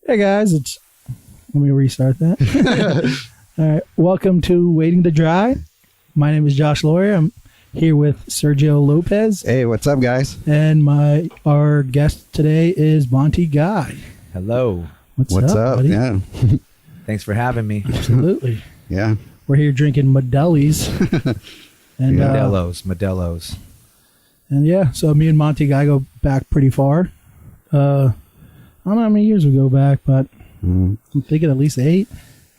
Hey guys, let me restart that. All right, welcome to Waiting to Dry. My name is Josh Lawyer. I'm here with Sergio Lopez. Hey, what's up, guys? And our guest today is Monty Guy. Hello. What's up, buddy? Yeah. Thanks for having me. Absolutely. Yeah. We're here drinking Modelli's. And Modelo's. And yeah, so me and Monty Guy go back pretty far. I don't know how many years we go back, but I'm thinking at least 8.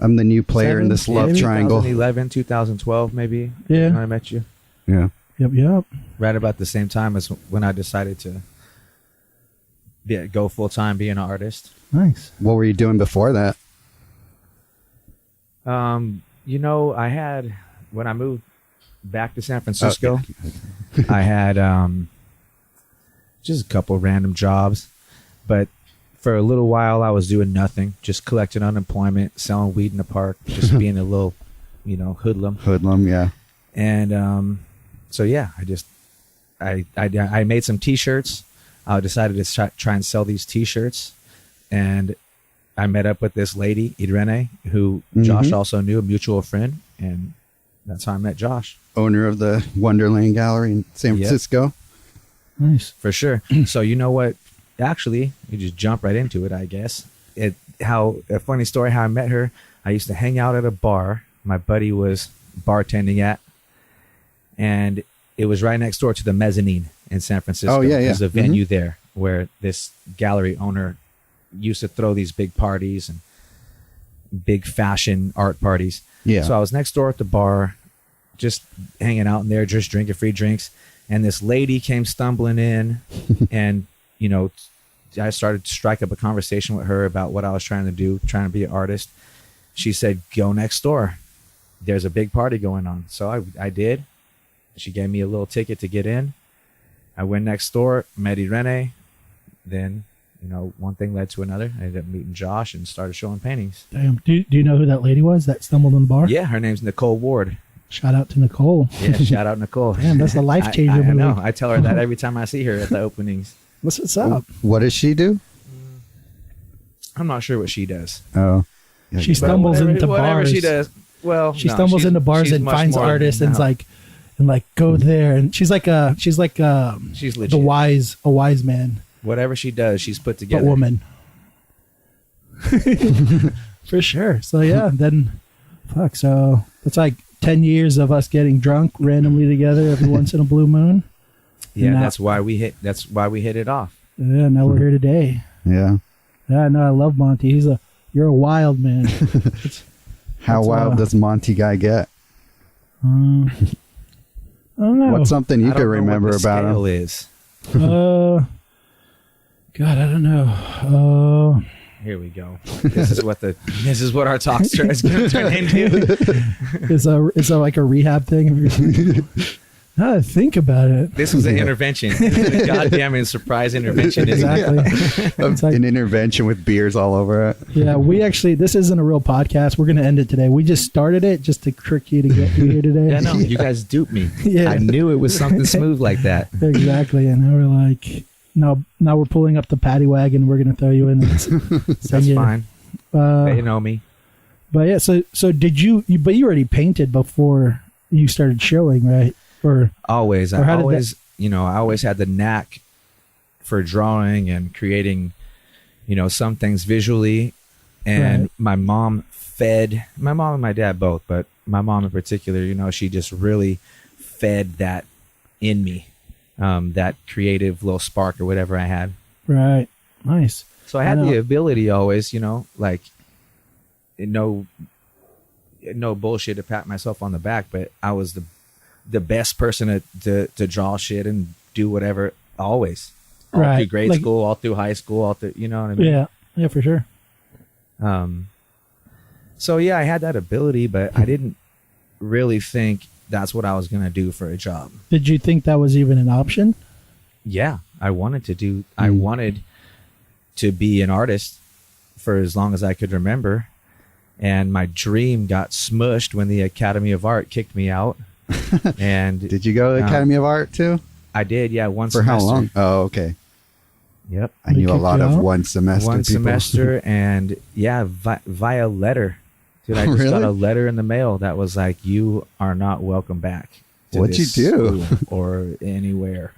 I'm the new player in this love triangle. 2011, 2012, maybe. Yeah. When I met you. Yeah. Yep. Right about the same time as when I decided to go full time, be an artist. Nice. What were you doing before that? I had, when I moved back to San Francisco, I had just a couple random jobs, but for a little while I was doing nothing, just collecting unemployment, selling weed in the park, just being a little, hoodlum. Hoodlum, yeah. And I made some T-shirts. I decided to try and sell these T-shirts, and I met up with this lady, Irene, who Josh also knew, a mutual friend, and that's how I met Josh. Owner of the Wonderland Gallery in San Francisco. Nice. For sure. So you know what? Actually, you just jump right into it, I guess. A funny story how I met her. I used to hang out at a bar my buddy was bartending at, and it was right next door to the Mezzanine in San Francisco. Oh, yeah. There's a venue there where this gallery owner used to throw these big parties and big fashion art parties. Yeah. So I was next door at the bar, just hanging out in there, just drinking free drinks. And this lady came stumbling in and, I started to strike up a conversation with her about what I was trying to do, trying to be an artist. She said, go next door. There's a big party going on. So I did. She gave me a little ticket to get in. I went next door, met Irene. Then, one thing led to another. I ended up meeting Josh and started showing paintings. Damn. Do you know who that lady was that stumbled in the bar? Yeah, her name's Nicole Ward. Shout out to Nicole. Yeah, shout out Nicole. Damn, that's a life changer. I know. I tell her that every time I see her at the openings. What's up? What does she do? I'm not sure what she does. Oh. Yeah, she stumbles into whatever bars. She does. Well, she stumbles into bars and finds artists and go there, and she's legit. A wise man. Whatever she does, she's put together. A woman. For sure. So yeah, then so it's like 10 years of us getting drunk randomly together every once in a blue moon. Yeah, that's why we hit it off. Yeah, now we're here today. Yeah. Yeah, no, I love Monty. You're a wild man. How wild does Monty Guy get? I don't know. What's something you could remember about him? Is. God, I don't know. Here we go. This is what our talk is going to turn into. It's like a rehab thing. Now I think about it. This was an intervention. This is a goddamn surprise intervention. Exactly. It's like an intervention with beers all over it. Yeah, this isn't a real podcast. We're going to end it today. We just started it just to trick you to get you here today. Yeah, no, you guys duped me. Yeah. I knew it was something smooth like that. Exactly. And now we're like, now we're pulling up the paddy wagon. We're going to throw you in. That's fine. They know me. But yeah, so did you already painted before you started showing, right? I always had the knack for drawing and creating, some things visually. And my mom and my dad both, but my mom in particular, she just really fed that in me, that creative little spark or whatever I had. Right. Nice. So I had the ability always, no bullshit to pat myself on the back, but I was the best person to draw shit and do whatever always. All through grade school, all through high school, all through, you know what I mean? Yeah, for sure. So yeah, I had that ability, but I didn't really think that's what I was going to do for a job. Did you think that was even an option? Yeah, I wanted to be an artist for as long as I could remember. And my dream got smushed when the Academy of Art kicked me out. And did you go to the Academy of Art too? I did, yeah. One for semester. how long? Oh, okay. Yep. I They knew a kicked lot you of out? one semester One people. semester, and yeah, via letter. Dude, I just got Really? a letter in the mail that was like, "You are not welcome back to What'd this you do? school or anywhere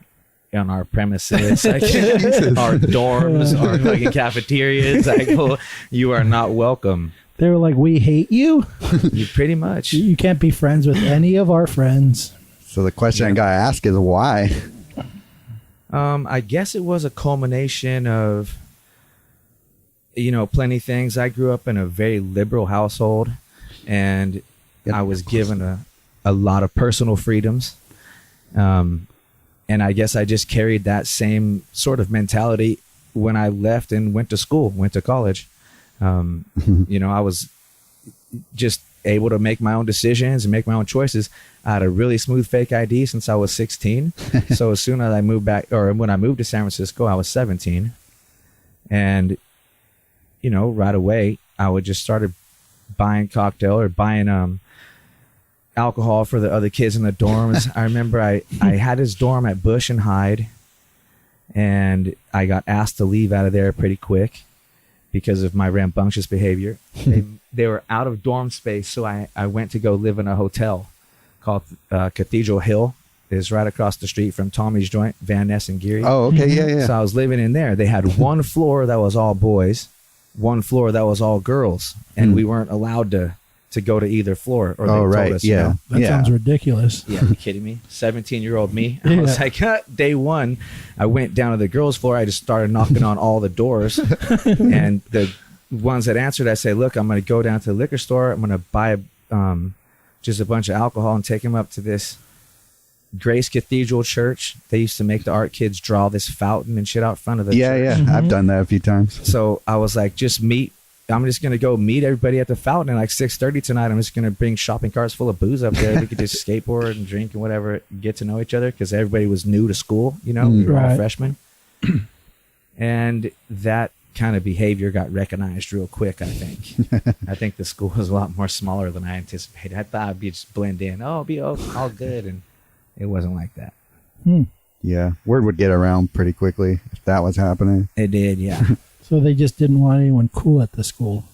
on our premises, like our dorms, our fucking cafeterias. Like, well, you are not welcome." They were like, "We hate you. You pretty much. You can't be friends with any of our friends." So the question I Yeah. got to ask is why? I guess it was a culmination of, plenty of things. I grew up in a very liberal household, and I was given a lot of personal freedoms. And I guess I just carried that same sort of mentality when I left and went to college. I was just able to make my own decisions and make my own choices. I had a really smooth fake ID since I was 16. So as soon as I moved back, or when I moved to San Francisco, I was 17. And, right away, I would just started buying cocktail or buying alcohol for the other kids in the dorms. I remember I had this dorm at Bush and Hyde, and I got asked to leave out of there pretty quick because of my rambunctious behavior. They were out of dorm space, so I went to go live in a hotel called Cathedral Hill. It's right across the street from Tommy's Joint, Van Ness and Geary. Oh, okay. Yeah. So I was living in there. They had one floor that was all boys, one floor that was all girls, and we weren't allowed to go to either floor. Or they told us, Yeah. That sounds ridiculous. Yeah, are you kidding me? 17-year-old me. I was like, day one, I went down to the girls' floor. I just started knocking on all the doors. And the ones that answered, I say, look, I'm going to go down to the liquor store. I'm going to buy just a bunch of alcohol and take them up to this Grace Cathedral Church. They used to make the art kids draw this fountain and shit out front of the church. Yeah. I've done that a few times. So I was like, I'm just going to go meet everybody at the fountain at like 6:30 tonight. I'm just going to bring shopping carts full of booze up there. We could just skateboard and drink and whatever, get to know each other, because everybody was new to school. We were all freshmen. And that kind of behavior got recognized real quick, I think. I think the school was a lot more smaller than I anticipated. I thought I'd be just blend in. Oh, be all good. And it wasn't like that. Yeah. Word would get around pretty quickly if that was happening. It did, yeah. So they just didn't want anyone cool at the school.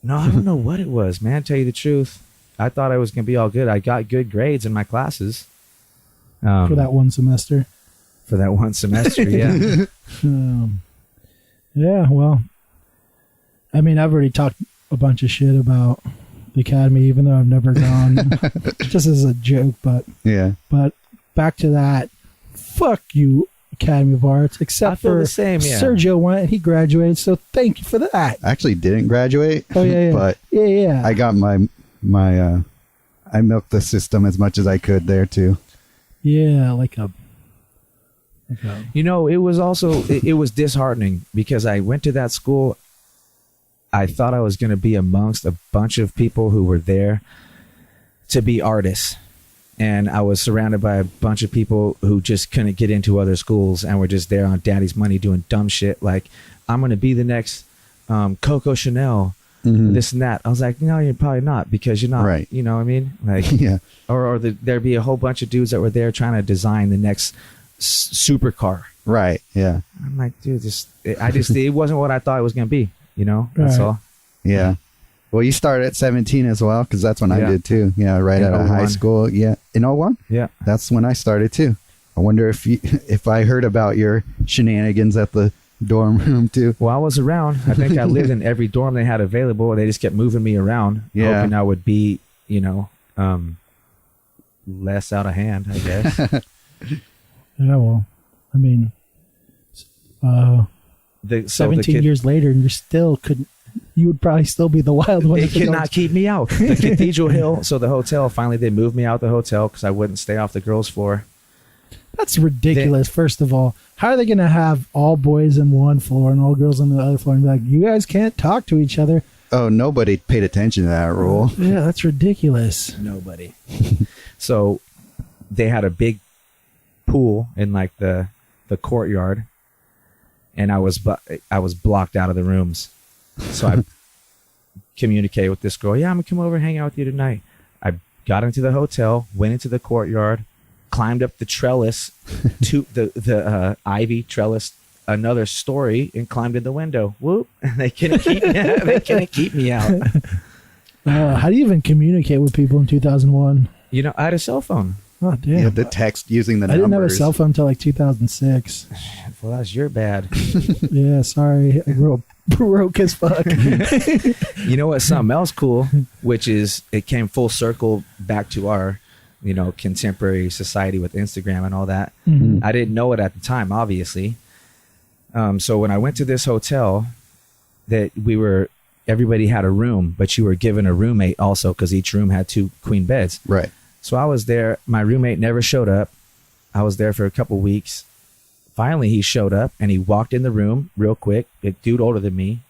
No, I don't know what it was, man. Tell you the truth. I thought I was going to be all good. I got good grades in my classes. For that one semester. For that one semester, yeah. Yeah, well, I mean, I've already talked a bunch of shit about the academy, even though I've never gone, just as a joke. But back to that, fuck you, Academy of Arts. I Except feel for the same, yeah. Sergio went, he graduated, so thank you for that. I actually didn't graduate. Oh yeah, But yeah. I got my I milked the system as much as I could there too. Yeah, like a. It was also, it was disheartening because I went to that school. I thought I was going to be amongst a bunch of people who were there to be artists. And I was surrounded by a bunch of people who just couldn't get into other schools and were just there on daddy's money doing dumb shit. Like, I'm going to be the next Coco Chanel, this and that. I was like, no, you're probably not, because you're not, Right. You know what I mean? Like, Yeah. or there'd be a whole bunch of dudes that were there trying to design the next supercar. Right. Yeah. I'm like, dude, it wasn't what I thought it was going to be, That's Right. all. Yeah. Well, you started at 17 as well, because that's when I Yeah. did too. Yeah, right In out of high 01. school. Yeah, in 01? Yeah. That's when I started too. I wonder if I heard about your shenanigans at the dorm room too. Well, I was around. I think I lived in every dorm they had available. They just kept moving me around, Yeah. hoping I would be, less out of hand, I guess. Yeah, well, I mean, So the 17 kid- years later, and you would probably still be the wild one. They at the could girls'. not keep me out. The Cathedral Hill. So the hotel, finally, they moved me out the hotel because I wouldn't stay off the girls' floor. That's ridiculous. First of all, how are they going to have all boys in one floor and all girls on the other floor and be like, you guys can't talk to each other? Oh, nobody paid attention to that rule. Yeah, that's ridiculous. Nobody. So they had a big pool in like the courtyard, and I was blocked out of the rooms. So I communicated with this girl. Yeah, I'm gonna come over and hang out with you tonight. I got into the hotel, went into the courtyard, climbed up the trellis to the ivy trellis another story and climbed in the window. Whoop! They couldn't keep me. They couldn't keep me out. How do you even communicate with people in 2001? You know, I had a cell phone. Oh damn! You had the text using the I numbers. didn't have a cell phone until like 2006. Well, that's your bad. Yeah, sorry. I grew up broke as fuck. You know what? Something else cool, which is it came full circle back to our, you know, contemporary society with Instagram and all that. Mhm. I didn't know it at the time, obviously. So when I went to this hotel, that everybody had a room, but you were given a roommate also because each room had 2 queen beds. Right. So I was there. My roommate never showed up. I was there for a couple weeks. Finally, he showed up and he walked in the room real quick. Big dude older than me.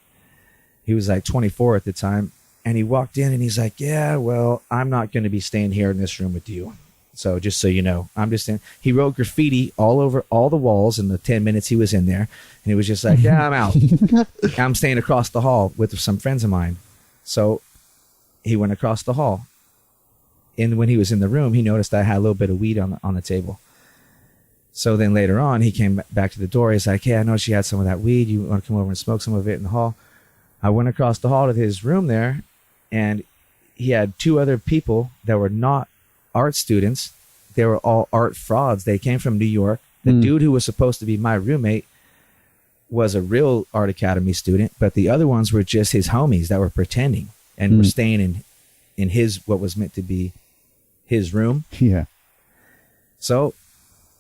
He was like 24 at the time. And he walked in and he's like, yeah, well, I'm not going to be staying here in this room with you. So just so you know, I'm just in. He wrote graffiti all over all the walls in the 10 minutes he was in there. And he was just like, yeah, I'm out. I'm staying across the hall with some friends of mine. So he went across the hall. And when he was in the room, he noticed I had a little bit of weed on the table. So then later on, he came back to the door. He's like, hey, I know she had some of that weed. You want to come over and smoke some of it in the hall? I went across the hall to his room there, and he had 2 other people that were not art students. They were all art frauds. They came from New York. The dude who was supposed to be my roommate was a real art academy student, but the other ones were just his homies that were pretending and were staying in his, what was meant to be his room. Yeah. So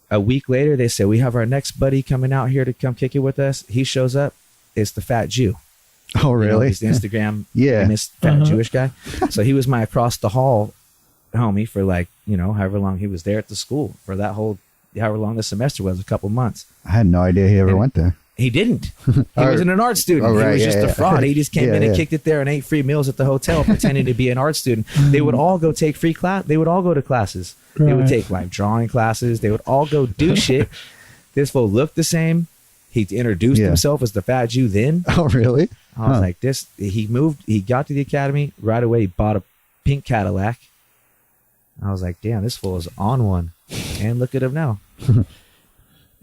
a week later, they said, we have our next buddy coming out here to come kick it with us. He shows up. It's the fat Jew. Oh, really? You know, he's the Instagram Yeah. famous fat Jewish guy. So he was my across the hall homie for like, you know, however long he was there at the school for that whole, however long the semester was, a couple months. I had no idea he ever went there. He didn't. He wasn't an art student. Oh, right, he was yeah, just a fraud. He just came in and kicked it there and ate free meals at the hotel pretending to be an art student. They would all go take free class. They would all go to classes. Right. They would take like drawing classes. They would all go do shit. This fool looked the same. He introduced himself as the fat Jew then. Oh, really? I was like, this, he got to the academy right away. He bought a pink Cadillac. I was like, damn, this fool is on one. And look at him now.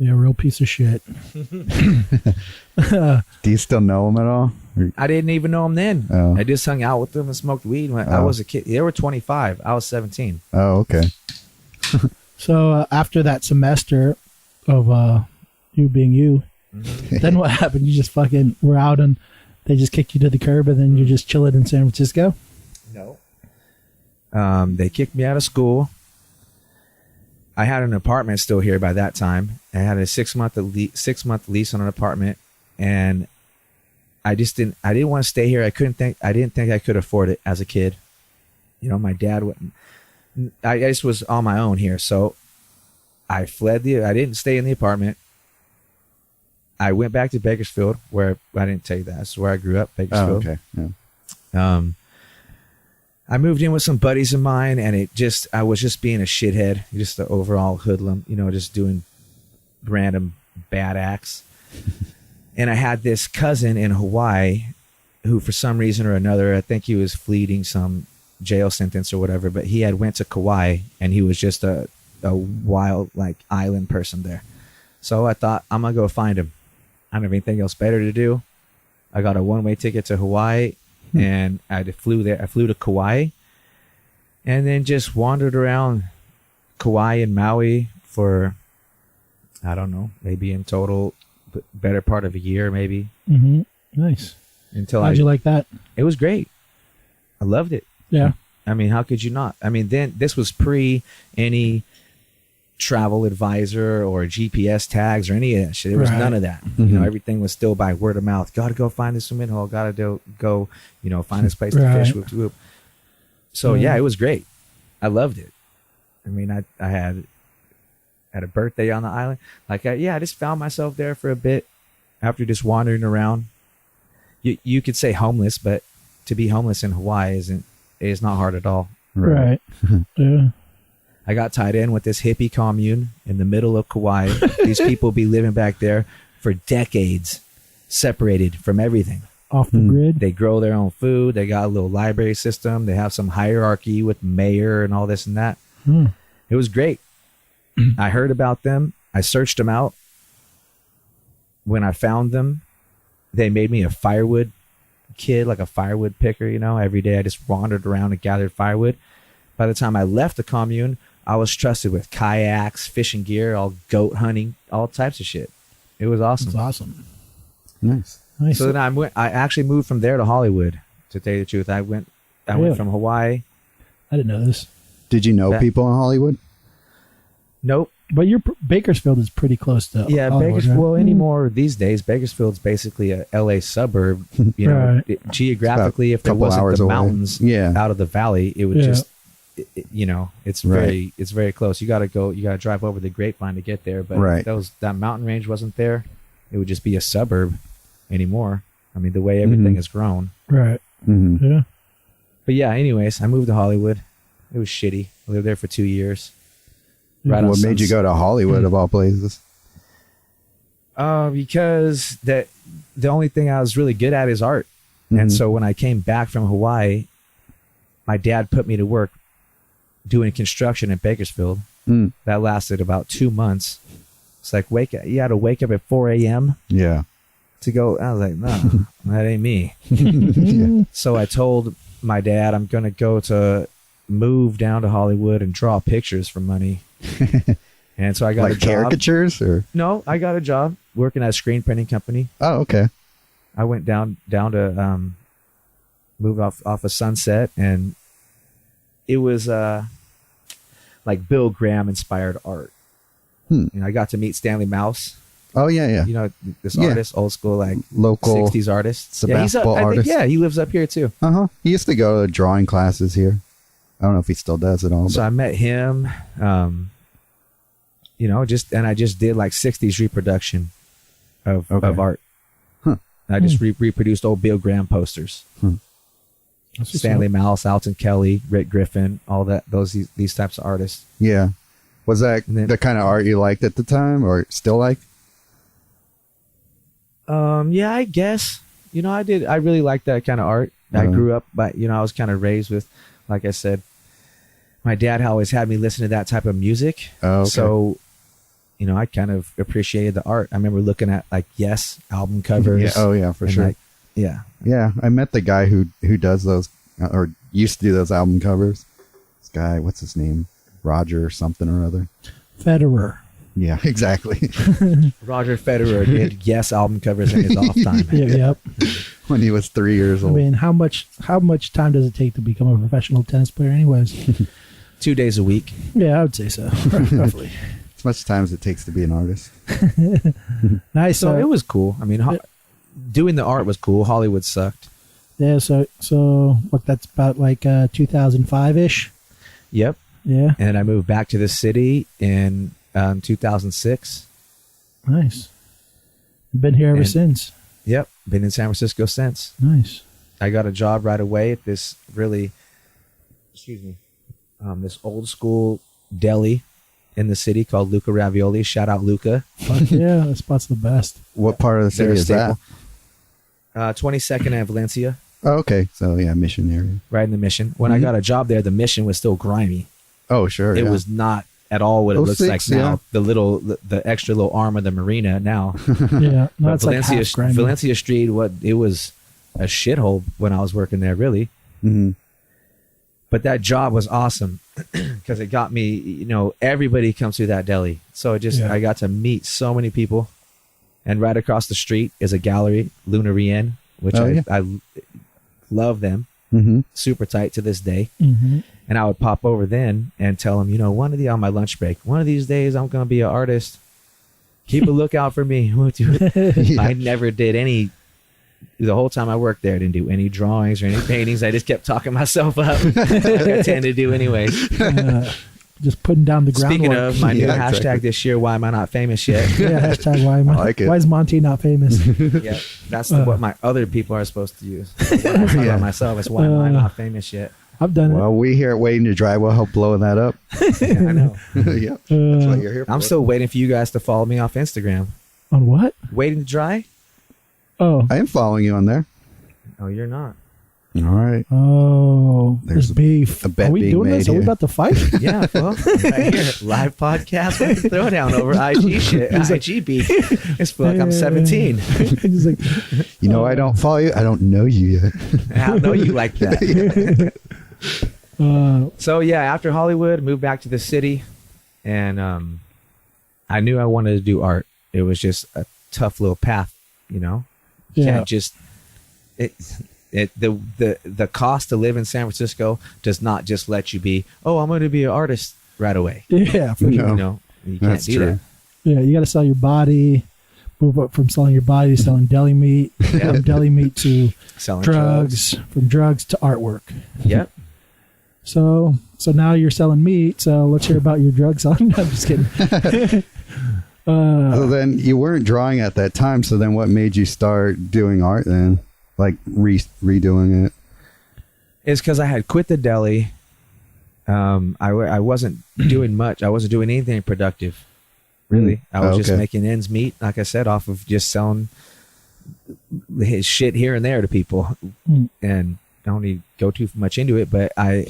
Yeah, real piece of shit. Do you still know him at all? I didn't even know him then. Oh. I just hung out with them and smoked weed when I was a kid. They were 25. I was 17. Oh, okay. So after that semester of you being you, then what happened? You just fucking were out and they just kicked you to the curb and then you're just chilling in San Francisco? No. They kicked me out of school. I had an apartment still here by that time. I had a 6-month lease on an apartment, and I didn't want to stay here. I didn't think I could afford it as a kid. You know, my dad wouldn't. I just was on my own here, so I didn't stay in the apartment. I went back to Bakersfield, where I didn't tell you that. That's where I grew up, Bakersfield. Oh, okay. Yeah. I moved in with some buddies of mine, and I was just being a shithead, just the overall hoodlum, you know, just doing random bad acts. And I had this cousin in Hawaii who, for some reason or another, I think he was fleeing some jail sentence or whatever, but he had went to Kauai, and he was just a wild, like, island person there. So I thought, I'm going to go find him. I don't have anything else better to do. I got a one-way ticket to Hawaii. And I flew there. I flew to Kauai, and then just wandered around Kauai and Maui for, I don't know, maybe in total, better part of a year, maybe. Mm-hmm. Nice. How'd you like that? It was great. I loved it. Yeah. I mean, how could you not? I mean, then this was pre any travel advisor or GPS tags or any of that shit. There was none of that. You know, everything was still by word of mouth. Gotta go find this swimming hole. Gotta go, you know, find this place to fish. Whoop, whoop. So yeah, it was great. I loved it. I mean, I had a birthday on the island. Like, I just found myself there for a bit after just wandering around. You could say homeless, but to be homeless in Hawaii is not hard at all. Right. Yeah. I got tied in with this hippie commune in the middle of Kauai. These people be living back there for decades, separated from everything. Off the grid. They grow their own food. They got a little library system. They have some hierarchy with mayor and all this and that. It was great. I heard about them. I searched them out. when I found them, they made me a firewood kid, like a firewood picker, you know. Every day I just wandered around and gathered firewood. By the time I left the commune, I was trusted with kayaks, fishing gear, all goat hunting, all types of shit. It was awesome. That's awesome. Nice. So then I actually moved from there to Hollywood, to tell you the truth. I went from Hawaii. I didn't know this. Did you know people in Hollywood? Nope. But Bakersfield is pretty close to Hollywood, Bakersfield. right? Well, anymore these days, Bakersfield's basically a LA suburb. You know, geographically, if there wasn't the mountains out of the valley, it would just, you know, it's very close. You got to drive over the Grapevine to get there. But that mountain range wasn't there. It would just be a suburb anymore. I mean, the way everything has grown. Right. Mm-hmm. Yeah. But yeah, anyways, I moved to Hollywood. It was shitty. I lived there for 2 years. What made you go to Hollywood of all places? Because the only thing I was really good at is art. And so when I came back from Hawaii, my dad put me to work doing construction in Bakersfield. That lasted about 2 months. It's like, you had to wake up at 4 a.m. Yeah. To go. I was like, no, that ain't me. So I told my dad I'm going to move down to Hollywood and draw pictures for money. And so I got a job. Caricatures or no, I got a job working at a screen printing company. Oh, okay. I went down to move off of Sunset, and it was like Bill Graham inspired art. You know, I got to meet Stanley Mouse. Oh yeah. You know, this artist, old school, like local 60s artist. It's a basketball artist. He lives up here too. He used to go to drawing classes here. I don't know if he still does it all. So I met him, you know, I just did like 60s reproduction of art. I just reproduced old Bill Graham posters. Stanley Mouse, Alton Kelly, Rick Griffin, all that, these types of artists. Yeah. Was that the kind of art you liked at the time or still like? Yeah, I guess. You know, I really liked that kind of art. I grew up, but, you know, I was kind of raised with, like I said, my dad always had me listen to that type of music. Oh, okay. So, you know, I kind of appreciated the art. I remember looking at like Yes album covers. Yeah. Oh yeah, for sure. Like, yeah. I met the guy who does those or used to do those album covers. This guy, what's his name? Roger something or other. Federer. Yeah, exactly. Roger Federer did Yes album covers in his off time. Yep. When he was 3 years old. I mean, how much time does it take to become a professional tennis player anyways? 2 days a week. Yeah, I would say so. Roughly. As much time as it takes to be an artist. Nice. So it was cool. I mean, doing the art was cool. Hollywood sucked. Yeah, so look, that's about like 2005-ish. Yep. Yeah. And I moved back to this city in 2006. Nice. Been here ever since. Yep. Been in San Francisco since. Nice. I got a job right away at this really, this old school deli in the city called Luca Ravioli. Shout out Luca. Fuck yeah, that spot's the best. What part of the city is that? 22nd and Valencia. Oh, okay. So yeah, Mission area. Right in the Mission. When I got a job there, the Mission was still grimy. Oh, sure. It was not at all what it looks like now. The extra little arm of the marina now. Yeah, no, it's Valencia, like half Valencia Street. It was a shithole when I was working there, really. Mm-hmm. But that job was awesome because it got me. You know, everybody comes through that deli, so I got to meet so many people. And right across the street is a gallery, Lunarien, which I love them. Mm-hmm. Super tight to this day. Mm-hmm. And I would pop over then and tell them, you know, on my lunch break, one of these days I'm going to be an artist. Keep a lookout for me. I never did any. The whole time I worked there, I didn't do any drawings or any paintings. I just kept talking myself up. I tend to do anyways. Just putting down the groundwork. Speaking of my new hashtag this year, why am I not famous yet? Yeah, hashtag why is Monty not famous? Yeah, that's what my other people are supposed to use. I'm talking about myself. It's why am I not famous yet? I've done it. Well, we here at Waiting to Dry will help blowing that up. Yeah, I know. Yep, that's what you're here for. I'm still waiting for you guys to follow me off Instagram. On what? Waiting to Dry? Oh. I am following you on there. Oh, you're not. All right. Oh, there's beef. a bet Are we being doing made this? Are we here. about to fight? Yeah, well, right here, live podcast, we can throw down over IG shit, IG beef. It's like I'm 17. He's like, You know, I don't follow you. I don't know you yet. I know you like that. So yeah, after Hollywood, moved back to the city, and I knew I wanted to do art. It was just a tough little path, you know. You Yeah. can't just the cost to live in San Francisco does not just let you be, oh, I'm going to be an artist right away. yeah, for No. sure. You know, you can't That's do true. that. Yeah, you got to sell your body. Move up from selling your body to selling deli meat. Yeah. From deli meat to Selling drugs. From drugs to artwork. Yep. So now you're selling meat. So let's hear about your drug selling. I'm just kidding. So then you weren't drawing at that time. So then what made you start doing art then? Like redoing it? It's because I had quit the deli. I wasn't doing much. I wasn't doing anything productive, really. I was just making ends meet, like I said, off of just selling his shit here and there to people. And I don't need to go too much into it, but I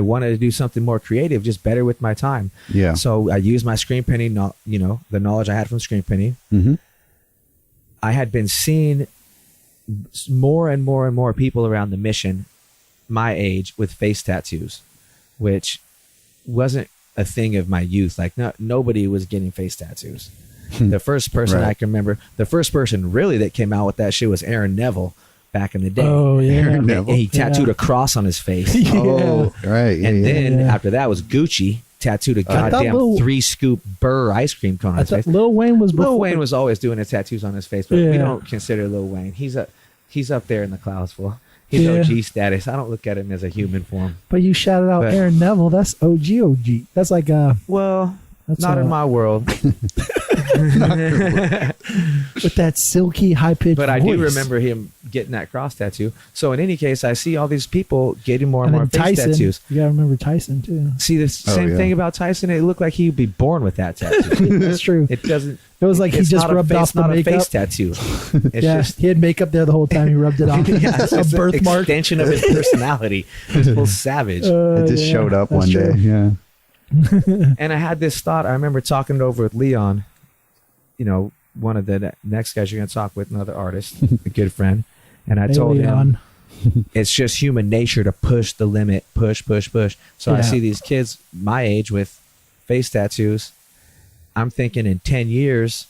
wanted to do something more creative, just better with my time. Yeah. So I used my screen printing, the knowledge I had from screen printing. Mm-hmm. I had been seeing more and more and more people around the Mission my age with face tattoos, which wasn't a thing of my youth. Like nobody was getting face tattoos. The first person I can remember, the first person really that came out with that shit was Aaron Neville back in the day. Oh, yeah. Aaron And he tattooed a cross on his face. Yeah. Oh, right. Yeah, And yeah. then after that was Gucci tattooed a goddamn Lil- 3-scoop Burr ice cream cone on I his face. thought Lil Wayne was before. Lil Wayne was always doing his tattoos on his face, but we Yeah. don't consider Lil Wayne. He's up there in the clouds, fool. He's Yeah. OG status. I don't look at him as a human form. But you shouted out But- Aaron Neville. That's OG. That's like Well, that's not in my world. with that silky high pitched. But I do remember him getting that cross tattoo. So in any case, I see all these people getting more and more face Tyson. tattoos. You gotta remember Tyson too. See, the same yeah. thing about Tyson. It looked like he'd be born with that tattoo. That's true. It doesn't. It was like he it's just not a rubbed face, off the not makeup. a face tattoo. It's Yeah, just he had makeup there the whole time. He rubbed it on. yeah, it's a just an birthmark. extension of his personality. This full savage. It just showed up that's one true. day. Yeah. And I had this thought. I remember talking it over with Leon, one of the next guys you're going to talk with, another artist, a good friend. And I Hey, told Leon. him it's just human nature to push the limit, push. So I Yeah. see these kids my age with face tattoos. I'm thinking in 10 years,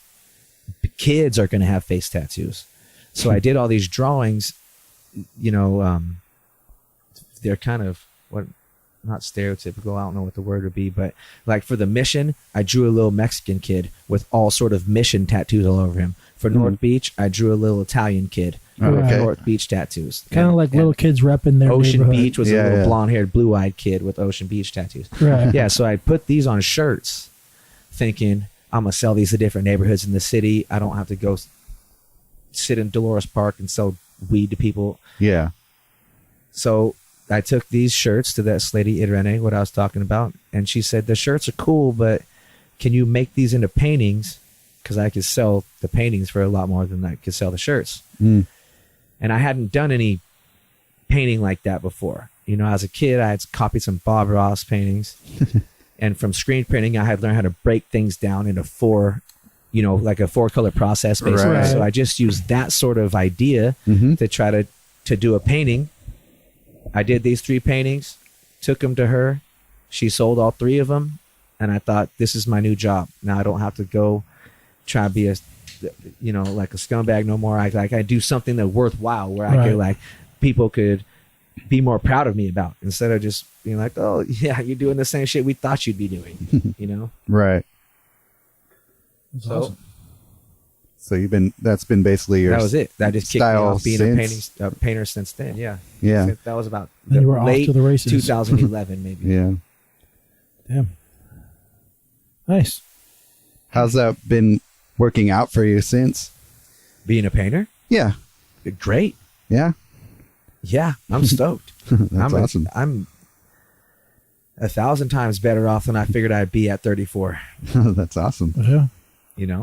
kids are going to have face tattoos. So I did all these drawings, they're kind of not stereotypical. I don't know what the word would be, but like for the Mission, I drew a little Mexican kid with all sort of Mission tattoos all over him. For North Beach, I drew a little Italian kid Oh, with okay. North Beach tattoos. Kind of like And little kids repping their Ocean neighborhood. Beach was a Yeah, little yeah. blonde-haired, blue-eyed kid with Ocean Beach tattoos. Right. Yeah, so I put these on shirts thinking I'm going to sell these to different neighborhoods in the city. I don't have to go sit in Dolores Park and sell weed to people. Yeah. So I took these shirts to that lady Irene, what I was talking about, and she said, the shirts are cool, but can you make these into paintings? Because I could sell the paintings for a lot more than I could sell the shirts. Mm. And I hadn't done any painting like that before. As a kid, I had copied some Bob Ross paintings. And from screen printing, I had learned how to break things down into like a 4-color process, basically. Right. So I just used that sort of idea to try to do a painting. I did these 3 paintings, took them to her. She sold all 3 of them. And I thought, this is my new job. Now I don't have to go try to be like a scumbag no more. I do something that's worthwhile where I could like people could be more proud of me about instead of just being like, oh yeah, you're doing the same shit we thought you'd be doing, Right. That's So awesome. So that's been basically your that was it. That just kicked me style off being since? a painter since then. Yeah. Yeah. That was about Then you were off late to the races. 2011 maybe. Yeah. Damn. Nice. How's that been working out for you since? Being a painter? Yeah. Great. Yeah. Yeah, I'm stoked. That's awesome. I'm 1,000 times better off than I figured I'd be at 34. That's awesome. Yeah.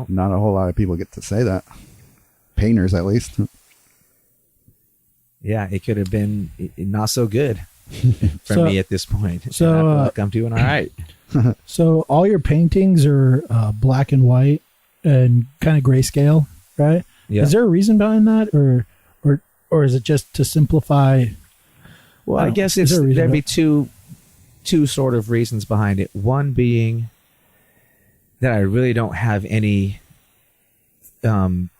Not a whole lot of people get to say that. Painters, at least. yeah, it could have been not so good for So- me at this point. so, And I feel uh, like I'm doing all right. So all your paintings are black and white and kind of grayscale, right? Yeah. Is there a reason behind that, or is it just to simplify? Well, I guess is there a reason there'd be behind two sort of reasons behind it. One being that I really don't have any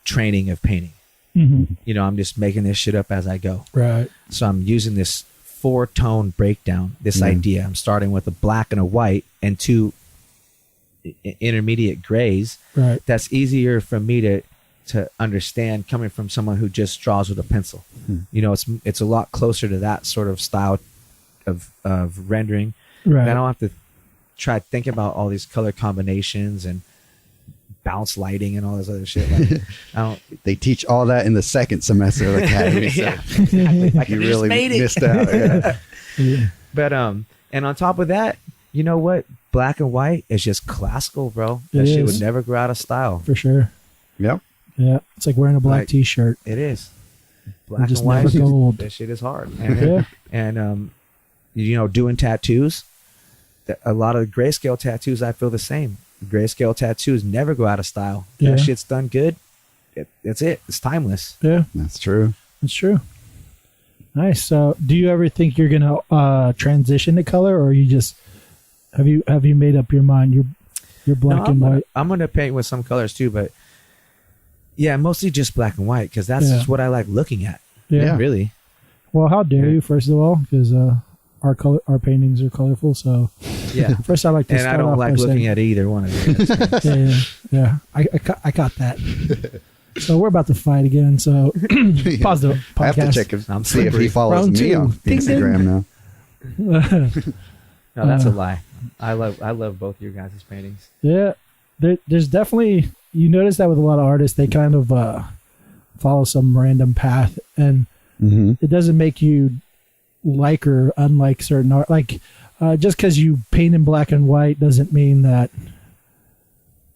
training of painting. Mhm. You know, I'm just making this shit up as I go. Right. So I'm using this 4-tone breakdown, this idea. I'm starting with a black and a white and 2 intermediate grays. Right. That's easier for me to understand coming from someone who just draws with a pencil. You know, it's a lot closer to that sort of style of rendering. Right. And I don't have to try to think about all these color combinations and bounce lighting and all this other shit. Like, I don't. They teach all that in the second semester of academy. So Yeah, exactly. Like, you I just really made it. missed out. Yeah. Yeah. But and on top of that, you know what? Black and white is just classical, bro. That It shit is. would never go out of style. For sure. Yep. Yeah. It's like wearing a black Like- T-shirt. It is. Black just and white. never go old. That shit is hard. And, Yeah. and you know, doing tattoos. A lot of grayscale tattoos, I feel the same. Grayscale tattoos never go out of style. Yeah. That shit's done good. That's it. It's timeless. Yeah. That's true. That's true. Nice. So, do you ever think you're gonna transition to color, or you just have you made up your mind? You're black and white. I'm gonna paint with some colors too, but yeah, mostly just black and white because that's Yeah. just what I like looking at. Yeah. Really. Well, how dare Yeah. you? First of all, because our paintings are colorful. So Yeah. first, I like to And start I don't off like by looking saying, at either one of you. Yeah. I got that. So we're about to fight again. So pause the I have to podcast. check I'm see if slippery. he follows Round me two. on Ding, Instagram ding. now. No, that's a lie. I love both your guys' paintings. Yeah, there's definitely, you notice that with a lot of artists, they kind of follow some random path, and Mm-hmm. it doesn't make you like or unlike certain art. Like just because you paint in black and white doesn't mean that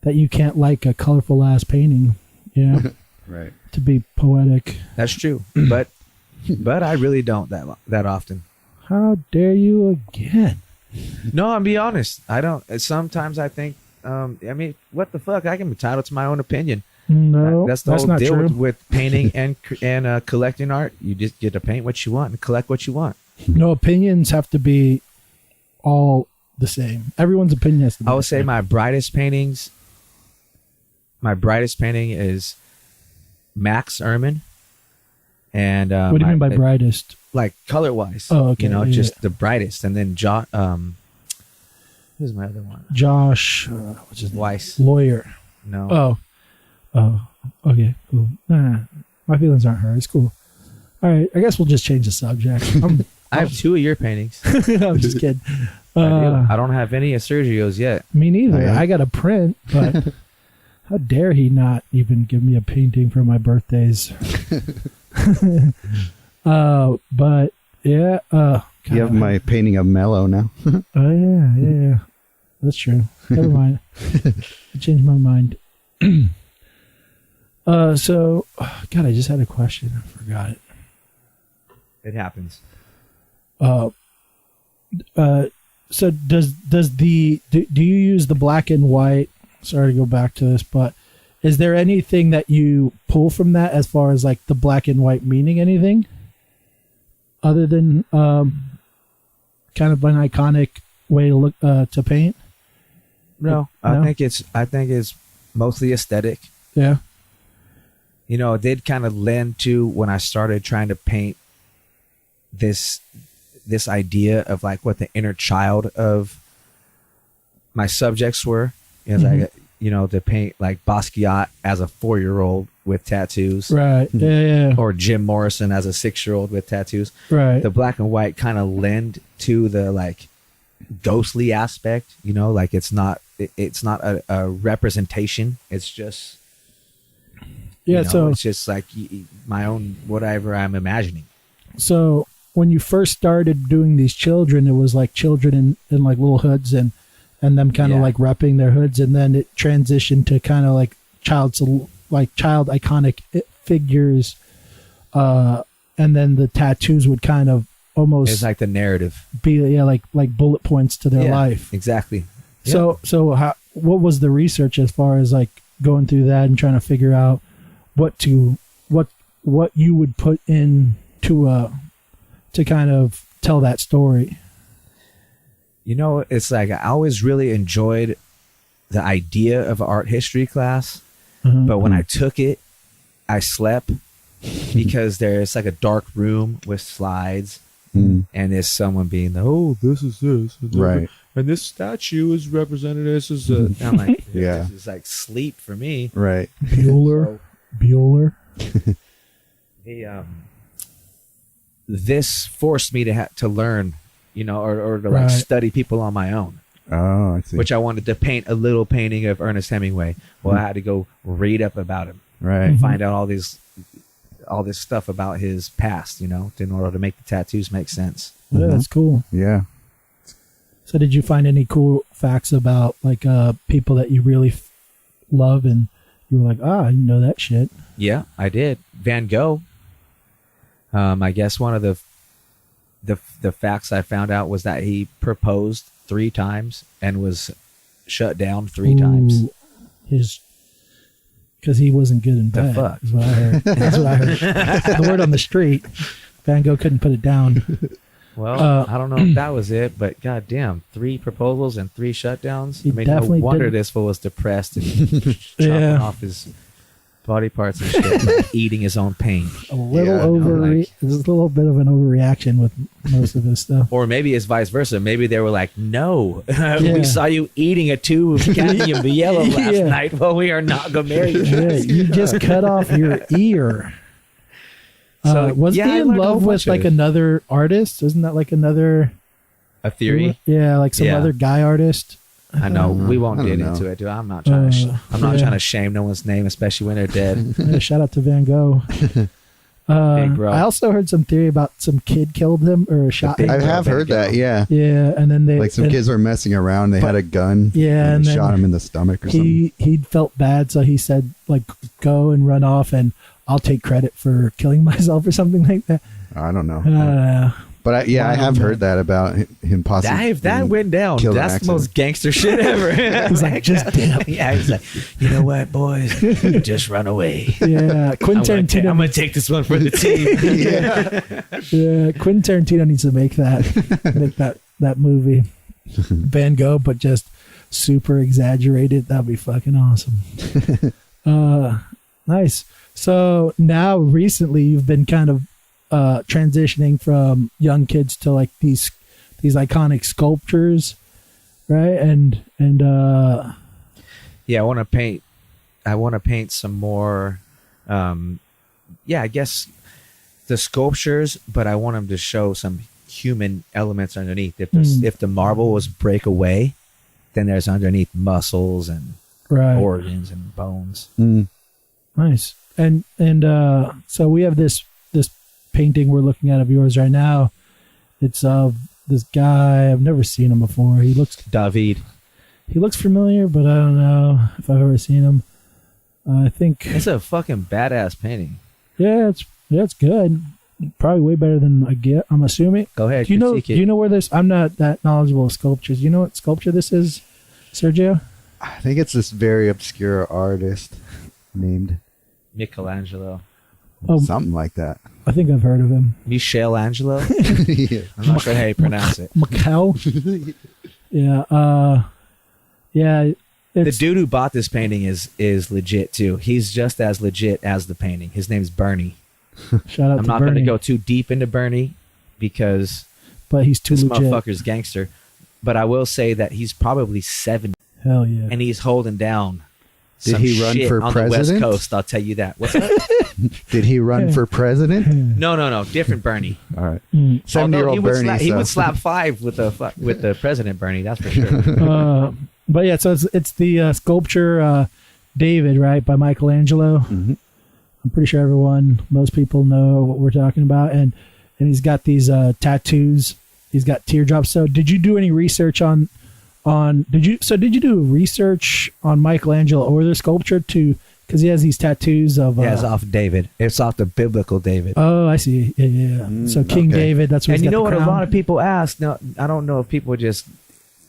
you can't like a colorful ass painting. You know, Right. to be poetic. That's true. but I really don't that often. How dare you again? No, I'm be honest. I don't. Sometimes I think. I mean, what the fuck? I can be entitled to my own opinion. No, That's the whole not deal true. with painting and collecting art. You just get to paint what you want and collect what you want. No, opinions have to be all the same. Everyone's opinion has to be I the would say same. my brightest painting is Max Ehrman. And What do you mean by brightest? like color wise? Oh, okay, You know, yeah, just the brightest. And then who's my other one? Josh, what's his name? Weiss. Lawyer. No. Oh, okay, cool. Nah, my feelings aren't hurt. It's cool. All right, I guess we'll just change the subject. I have 2 of your paintings. I'm just kidding. I don't have any of Sergio's yet. Me neither. Oh, yeah? I got a print, but how dare he not even give me a painting for my birthdays? But yeah. You have my painting of Mellow now. Oh yeah. That's true. Never mind. I changed my mind. So, God, I just had a question. I forgot it. It happens. So do you use the black and white? Sorry to go back to this, but is there anything that you pull from that as far as like the black and white meaning anything other than kind of an iconic way to look to paint? No, No? I think it's mostly aesthetic. Yeah. You know, it did kind of lend to when I started trying to paint this idea of like what the inner child of my subjects were. It was like, you know, to paint like Basquiat as a 4-year-old with tattoos, Right. Yeah. or Jim Morrison as a 6-year-old with tattoos. Right. The black and white kind of lend to the like ghostly aspect, you know, like it's not a representation. It's just, Yeah. you know, So it's just like my own whatever I'm imagining. So when you first started doing these children, it was like children in like little hoods and them kind of Yeah. like repping their hoods, and then it transitioned to kind of like child iconic figures and then the tattoos would kind of almost It's like the narrative. be like bullet points to their life. Exactly. So what was the research as far as like going through that and trying to figure out what you would put in to kind of tell that story? You know, it's like I always really enjoyed the idea of art history class, but when I took it, I slept because there's like a dark room with slides, and there's someone being this is this, Right. and this statue is represented as a. I'm like, Yeah. this is like sleep for me. Right. Bueller. The this forced me to learn, you know, or to like Right. study people on my own. Oh, I see. Which I wanted to paint a little painting of Ernest Hemingway. Well, I had to go read up about him, right. find out all this stuff about his past, you know, in order to make the tattoos make sense. Yeah, that's cool. Yeah. So did you find any cool facts about like people that you really love and you were like, I didn't know that shit? Yeah, I did. Van Gogh. I guess one of the facts I found out was that he proposed 3 times and was shut down 3 times. Because he wasn't good in bed. fuck? Is what I heard. That's what I heard. The word on the street. Van Gogh couldn't put it down. Well, I don't know if that was it, but goddamn, 3 proposals and 3 shutdowns. He I mean, no definitely wonder didn't- this fool was depressed and chopping Yeah. off his body parts and shit, like eating his own pain. A little Yeah, there's a little bit of an overreaction with most of his stuff. Or maybe it's vice versa. Maybe they were like, "No, Yeah. we saw you eating a tube of cadmium yellow last Yeah. night. Well, we are not gonna marry you." Yeah, you just cut off your ear. So, Was yeah, he I in learned a love whole with bunch like of- another artist? Isn't that like another A theory. Yeah, like some Yeah. other guy artist. I know we won't I don't get know. into it, dude. I'm not trying to. I'm not yeah. trying to shame no one's name, especially when they're dead. Yeah, shout out to Van Gogh. Big bro. I also heard some theory about some kid killed him or shot big him. I bro have Van heard that. Gogh. Yeah. Yeah, and then they Like some and kids were messing around. They had a gun. Yeah, and they then shot him in the stomach or something. he felt bad, so he said like go and run off, and I'll take credit for killing myself or something like that. I don't know. But I have heard that about him possibly. If that went down, killed in that's the accident. most gangster shit ever. He's like, just damn. Yeah, he's like, you know what, boys, just run away. Yeah, Quentin I'm Tarantino. gonna take this one for the team. Yeah, Quentin Tarantino needs to make that movie, Van Gogh, but just super exaggerated. That'd be fucking awesome. Nice. So now recently you've been kind of transitioning from young kids to like these iconic sculptures, right? And Yeah, I want to paint some more. I guess the sculptures, but I want them to show some human elements underneath. If the marble was break away, then there's underneath muscles and right. organs and bones. Nice. And so we have this painting we're looking at of yours right now. It's of this guy. I've never seen him before. He looks familiar, but I don't know if I've ever seen him. I think It's a fucking badass painting. yeah, it's good. Probably way better than I get. I'm assuming. Go ahead. Do you know? critique it. Do you know where this? I'm not that knowledgeable of sculptures. Do you know what sculpture this is, Sergio? I think it's this very obscure artist named Michelangelo? Oh, something like that. I think I've heard of him. Michelangelo? Yeah. I'm not sure how you pronounce it. Macau. Yeah. Yeah. The dude who bought this painting is legit too. He's just as legit as the painting. His name's Bernie. Shout out I'm to not going to Bernie, go too deep into Bernie because but he's too this legit. motherfucker's gangster. But I will say that he's probably 70 Hell yeah. and he's holding down. Did some he run shit for on the West president? Coast? I'll tell you that. What's that? Did he run for president? No, different Bernie. All right. Mm. 70-year-old Bernie. He so- would slap 5 with the president Bernie. That's for sure. But yeah, so it's the sculpture David, right, by Michelangelo. Mhm. I'm pretty sure most people know what we're talking about, and he's got these tattoos. He's got teardrops. So did you do any research did you do research on Michelangelo or the sculpture to Because he has these tattoos of. Yeah, it's off David. It's off the biblical David. Oh, I see. Yeah. So King David. That's what. And he's you got know the what? crown. A lot of people ask. No, I don't know if people just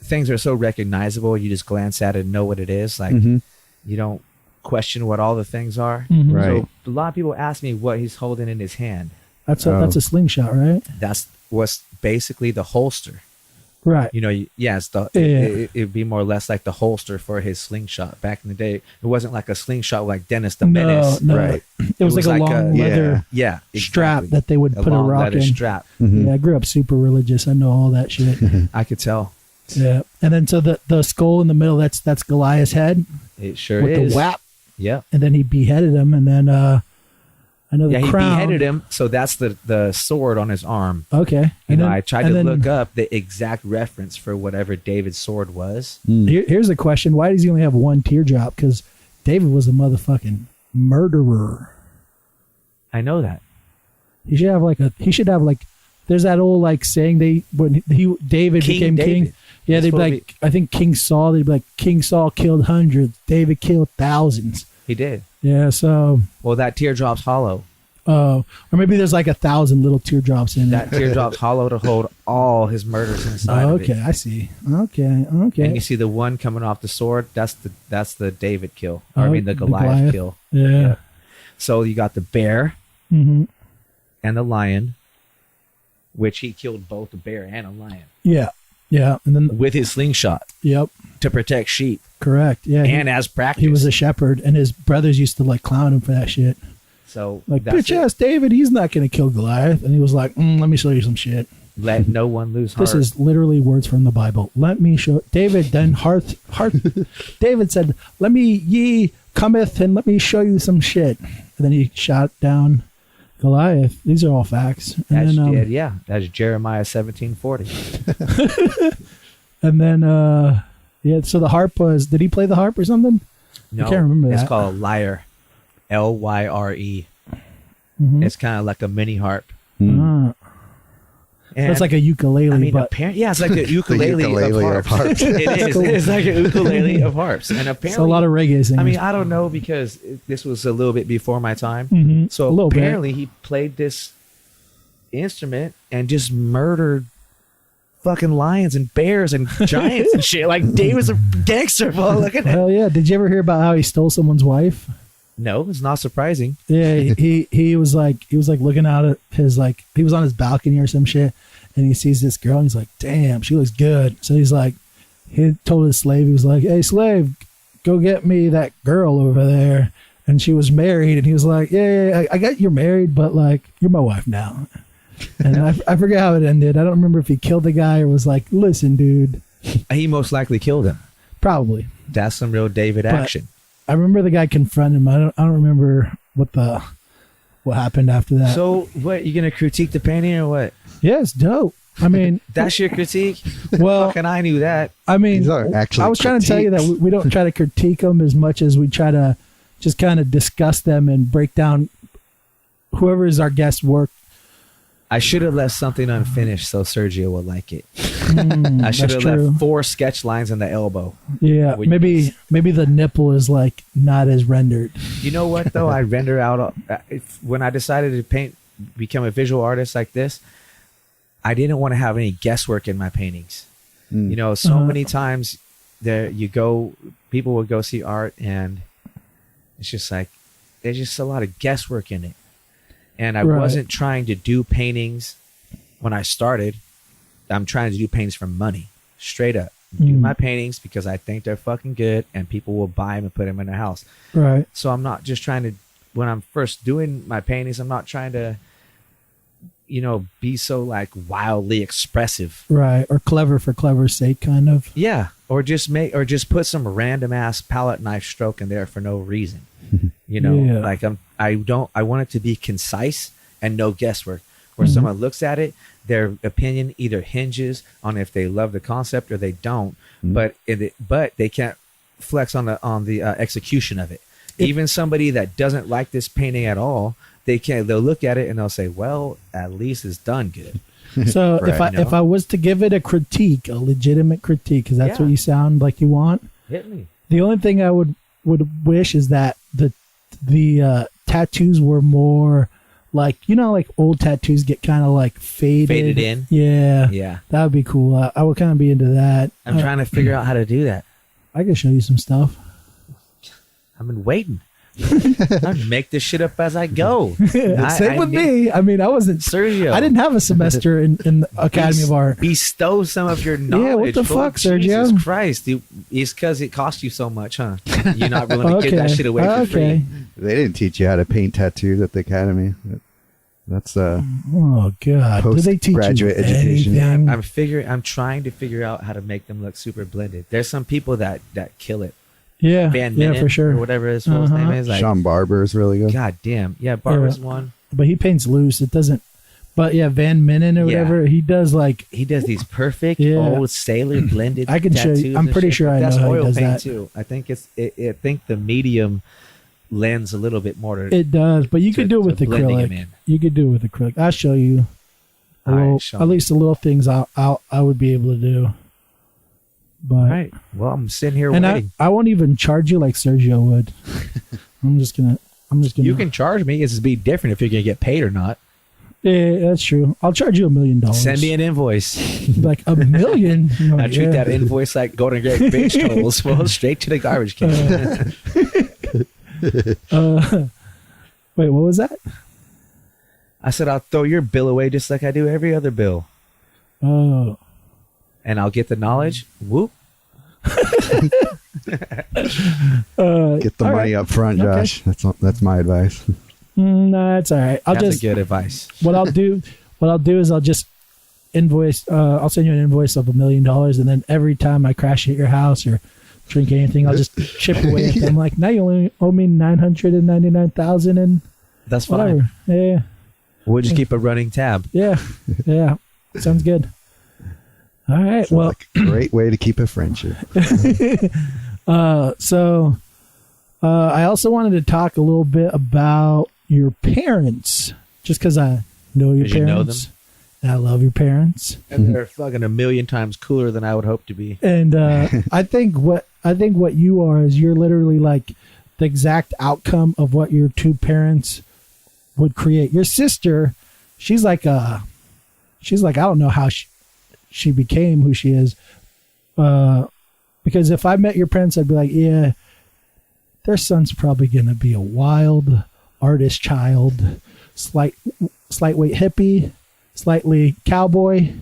things are so recognizable. You just glance at it and know what it is. Like you don't question what all the things are. Right. So a lot of people ask me what he's holding in his hand. That's a slingshot, right? That's what's basically the holster. Right. You know, yes, it'd be more or less like the holster for his slingshot. Back in the day, it wasn't like a slingshot like Dennis the Menace. No. Right. It was like a long leather strap that they would put a long rock leather in. strap. Yeah, I grew up super religious. I know all that shit. I could tell. Yeah. And then so the skull in the middle, that's Goliath's head. It sure with is. the whap. Yeah. And then he beheaded him, and then I know the crown. He beheaded him, so that's the sword on his arm. Okay. I tried to look up the exact reference for whatever David's sword was. Here's a question: why does he only have one teardrop? Because David was a motherfucking murderer. I know that. He should have like. There's that old like saying when David became king. Yeah, they'd be like, I think King Saul. They'd be like, King Saul killed hundreds, David killed thousands. He did. Yeah, so. Well, that teardrop's hollow. Oh, or maybe there's like 1,000 little teardrops in that it. Teardrop's hollow to hold all his murders inside of it. Okay, I see. Okay. And you see the one coming off the sword. That's the David kill. The Goliath kill. Yeah. So you got the bear and the lion, which he killed both a bear and a lion. Yeah. Yeah, and then with his slingshot. Yep. To protect sheep. Correct. Yeah. And as practice. He was a shepherd, and his brothers used to like clown him for that shit. So like, bitch ass David, he's not going to kill Goliath. And he was like, let me show you some shit. Let no one lose heart. This is literally words from the Bible. Let me show David. Then heart. David said, "Let me ye cometh and let me show you some shit." And then he shot down Goliath. These are all facts. And that's Jeremiah 17:40. And then so the harp was. Did he play the harp or something? No, I can't remember. It's called a lyre. Lyre. It's kind of like a mini harp. So it's like a ukulele. It's like a ukulele, of harps. It is. It's like a ukulele of harps. And apparently, it's a lot of reggae singers. I don't know because this was a little bit before my time. So apparently he played this instrument and just murdered fucking lions and bears and giants and shit. Like David's a gangster. Look at that. Hell yeah! Did you ever hear about how he stole someone's wife? No, it's not surprising. Yeah, he was like looking out at his he was on his balcony or some shit, and he sees this girl and he's like, damn, she looks good. So he's like, he told his slave, he was like, hey slave, go get me that girl over there. And she was married, and he was like, yeah, I got you're married, but like you're my wife now. And I forget how it ended. I don't remember if he killed the guy or was like, listen, dude. He most likely killed him. Probably. That's some real David action. I remember the guy confronted him. I don't remember what happened after that. So what, you gonna critique the painting or what? Yeah, it's dope. I mean, that's your critique. Well, fucking I knew that. I mean, I was trying to tell you that we don't try to critique them as much as we try to just kind of discuss them and break down whoever is our guest work. I should have left something unfinished so Sergio would like it. I should have left 4 sketch lines in the elbow. Yeah, maybe the nipple is like not as rendered. You know what though? I render out when I decided to become a visual artist like this. I didn't want to have any guesswork in my paintings. You know, so many times people would go see art and it's just like there's just a lot of guesswork in it. And I wasn't trying to do paintings when I started. I'm trying to do paintings for money, straight up. Do my paintings because I think they're fucking good and people will buy them and put them in their house. Right. So I'm not just trying to, when I'm first doing my paintings, I'm not trying to, be so like wildly expressive. Right. Or clever for clever's sake, kind of. Yeah. Or just put some random ass palette knife stroke in there for no reason. Like I want it to be concise and no guesswork. Where someone looks at it, their opinion either hinges on if they love the concept or they don't. But they can't flex on the execution of it. Even somebody that doesn't like this painting at all, they'll look at it and they'll say, "Well, at least it's done good." So if I was to give it a critique, a legitimate critique, because that's what you sound like you want. Hit me. The only thing I would wish is that the the tattoos were more like, like old tattoos get kind of like faded in. Yeah, that would be cool. I would kind of be into that. I'm trying to figure out how to do that. I can show you some stuff. I've been waiting. I make this shit up as I go. Same with me. I mean, I wasn't Sergio. I didn't have a semester in the Academy of Art. Bestow some of your knowledge. Yeah, what the fuck, Sergio? Jesus Christ. It's because it cost you so much, huh? You're not willing to give that shit away for free. They didn't teach you how to paint tattoos at the Academy. That's oh god. Do they teach graduate you education? anything? I'm trying to figure out how to make them look super blended. There's some people that kill it. Yeah, Van Minute, for sure. or whatever his full name is. Like, Sean Barber is really good. God damn. Yeah, Barber's one. But he paints loose. It doesn't. But yeah, Van Minute or whatever, he does these perfect old sailor blended. I can show you. I'm pretty sure I know how he does that too. I think I think the medium lends a little bit more to it. Does, but you could do it with acrylic. You could do it with acrylic. I'll show you. At least the little things I would be able to do. But all right. Well, I'm sitting here and waiting. I won't even charge you like Sergio would. I'm just gonna. You can charge me. It's be different if you're gonna get paid or not. Yeah, that's true. I'll charge you $1 million. Send me an invoice. Like $1 million. I treat that invoice like Golden Gate bitch tolls. Well, straight to the garbage can. Wait, what was that? I said I'll throw your bill away just like I do every other bill. Oh. And I'll get the knowledge. Whoop. Get the money up front, Josh. Okay. That's my advice. No, that's all right. That's good advice. What I'll do is I'll just invoice. I'll send you an invoice of $1 million, and then every time I crash at your house or drink anything, I'll just chip away at them. Like, now you only owe me $999,000, and that's whatever. Fine. Yeah. We'll just keep a running tab. Yeah. Sounds good. All right. Sounds like a great way to keep a friendship. So I also wanted to talk a little bit about your parents, just because I know your parents. You know them? And I love your parents. And they're fucking 1,000,000 times cooler than I would hope to be. And I think what you are is you're literally like the exact outcome of what your two parents would create. Your sister, she's like I don't know how she became who she is. Because if I met your parents, I'd be like, yeah, their son's probably going to be a wild artist child, slight weight hippie, slightly cowboy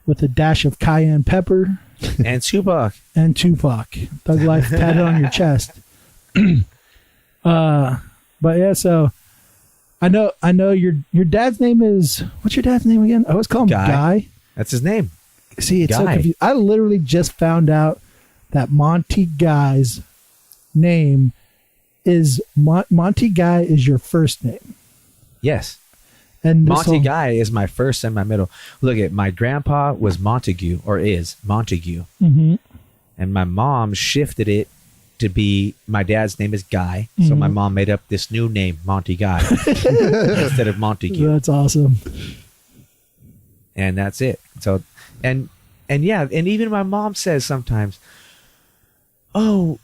with a dash of cayenne pepper. And Tupac. Thug life tatted on your chest. But yeah, so I know your dad's name is, what's your dad's name again? I always call him Guy. That's his name. See, it's so confusing. I literally just found out that Monty Guy's name is Monty Guy is your first name. Yes. And Monty Guy is my first and my middle. Look at my grandpa was Montague, or is Montague. Mm-hmm. And my mom shifted it to be, my dad's name is Guy. Mm-hmm. So my mom made up this new name, Monty Guy, instead of Montague. That's awesome. And that's it. So, and yeah, and even my mom says sometimes, oh,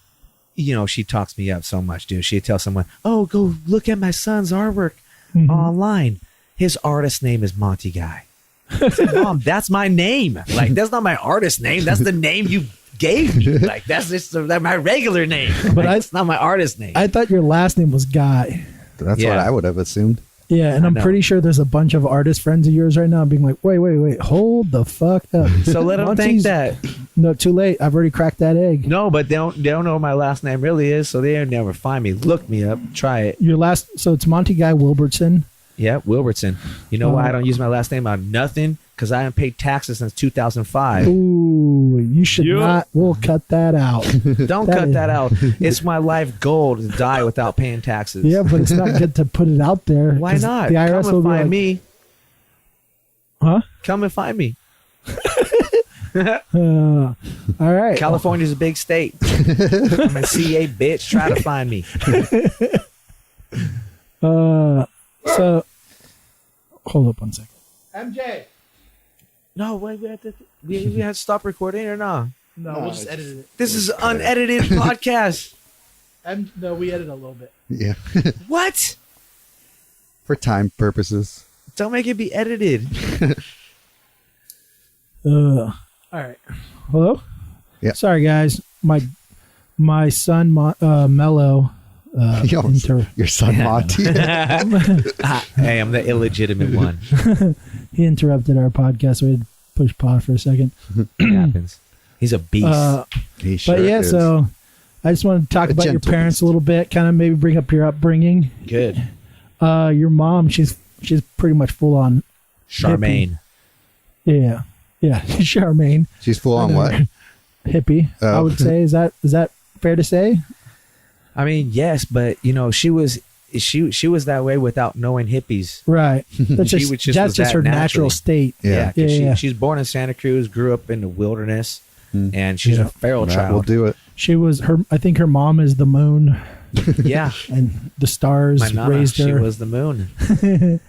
she talks me up so much, dude. She'd tell someone, oh, go look at my son's artwork online. His artist name is Monty Guy. I said, Mom, that's my name. Like, that's not my artist name. That's the name you gave me. Like, that's just my regular name. But it's not my artist name. I thought your last name was Guy. That's what I would have assumed. Yeah, and I'm pretty sure there's a bunch of artist friends of yours right now being like, wait, hold the fuck up. So let them think that. No, too late. I've already cracked that egg. No, but they don't know what my last name really is, so they'll never find me. Look me up. Try it. So it's Monty Guy Wilbertson. Yeah, Wilbertson. You know why I don't use my last name on nothing? Because I haven't paid taxes since 2005. Ooh, you should not. We'll cut that out. Don't cut that out. It's my life goal to die without paying taxes. Yeah, but it's not good to put it out there. Why not? The IRS Come and find me. Huh? Come and find me. All right. California's a big state. I'm a CA bitch. Try to find me. So, hold up one second. MJ. No, wait, we have to stop recording or no? No, we'll just edit it. This is unedited podcast. No, we edit a little bit. Yeah. What? For time purposes. Don't make it be edited. All right. Hello? Yeah. Sorry, guys. My son, Mello. Your son, Monty. Hey, I'm the illegitimate one. He interrupted our podcast. So we had to push pause for a second. It happens. He's a beast. He sure But yeah, is. so I just want to talk about your parents a little bit, kind of maybe bring up your upbringing. Good. Your mom, she's pretty much full on Charmaine. hippie. Yeah, Charmaine. She's full on what? Hippie. Oh. I would say. Is that fair to say? I mean, yes, but she was that way without knowing hippies. Right. That's She just was just that's was just that her naturally. natural state. Yeah, Yeah. she's born in Santa Cruz, grew up in the wilderness, and she's a feral That child. will do it. She was her. I think her mom is the moon, Yeah, and the stars my nana, raised she her. was the moon.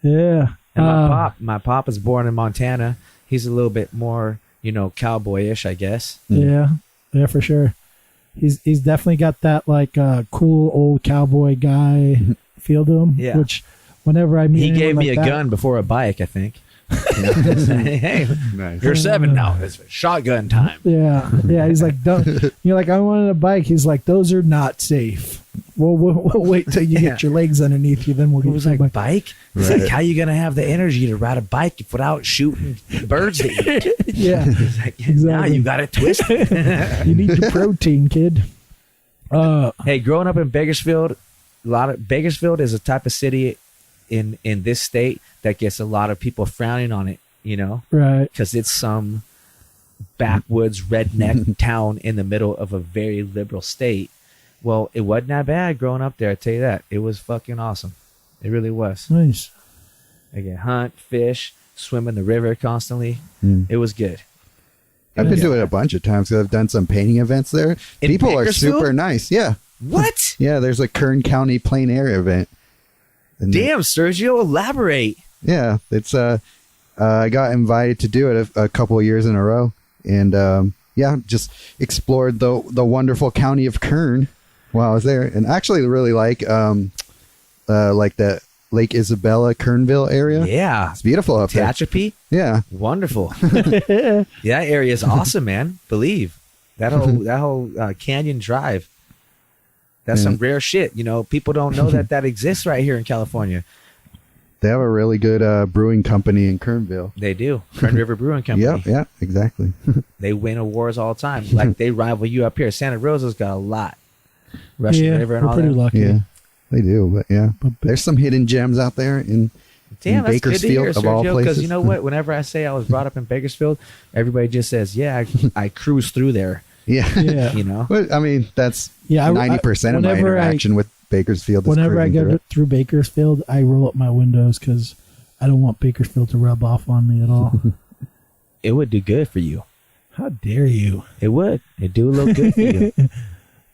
Yeah. And my pop is born in Montana. He's a little bit more, cowboyish, I guess. Yeah, for sure. He's definitely got that like cool old cowboy guy feel to him. Yeah. Which whenever I meet, He anyone gave me like a that- gun before a bike, I think. Hey, Nice. you're 7 now. It's shotgun time. Yeah. He's like, don't. You're like, I wanted a bike. He's like, those are not safe. We'll wait till you get your legs underneath you, then we'll It get was you a like, bike. bike? It's Right. like, how you going to have the energy to ride a bike without shooting birds to eat? Yeah. It's like, now Exactly. you got it twisted. You need your protein, kid. Hey, growing up in Bakersfield, Bakersfield is a type of city in this state that gets a lot of people frowning on it, Right. because it's some backwoods redneck town in the middle of a very liberal state. Well, it wasn't that bad growing up there, I tell you that. It was fucking awesome. It really was. Nice. I could hunt, fish, swim in the river constantly. It was good. I've been doing it a bunch of times because I've done some painting events there. In People are Bakersfield? super nice. Yeah. What? Yeah, there's a Kern County plein air event. And Damn, Sergio, elaborate. yeah, it's I got invited to do it a couple of years in a row, and just explored the wonderful county of Kern while I was there, and actually really like the Lake Isabella, Kernville area. Yeah. It's beautiful up there. Tehachapi? Yeah, Wonderful. Yeah, that area is awesome, man. Believe that whole Canyon Drive. That's Yeah. some rare shit. People don't know that exists right here in California. they have a really good brewing company in Kernville. They do. Kern River Brewing Company. Yeah, exactly. They win awards all the time. Like they rival you up here. Santa Rosa's got a lot. Russian Yeah, River and we're all pretty that. lucky. Yeah, they do. But yeah, there's some hidden gems out there in Damn, that's good to hear, Bakersfield of all Sergio. Because places. you know what? Whenever I say I was brought up in Bakersfield, everybody just says, "Yeah, I cruise through there." Yeah. Yeah. But, I mean, that's Yeah, 90% of my whenever interaction with Bakersfield. Is Whenever I cruising go through Bakersfield, I roll up my windows because I don't want Bakersfield to rub off on me at all. It would do good for you. How dare you? It would. It'd do a little good for you.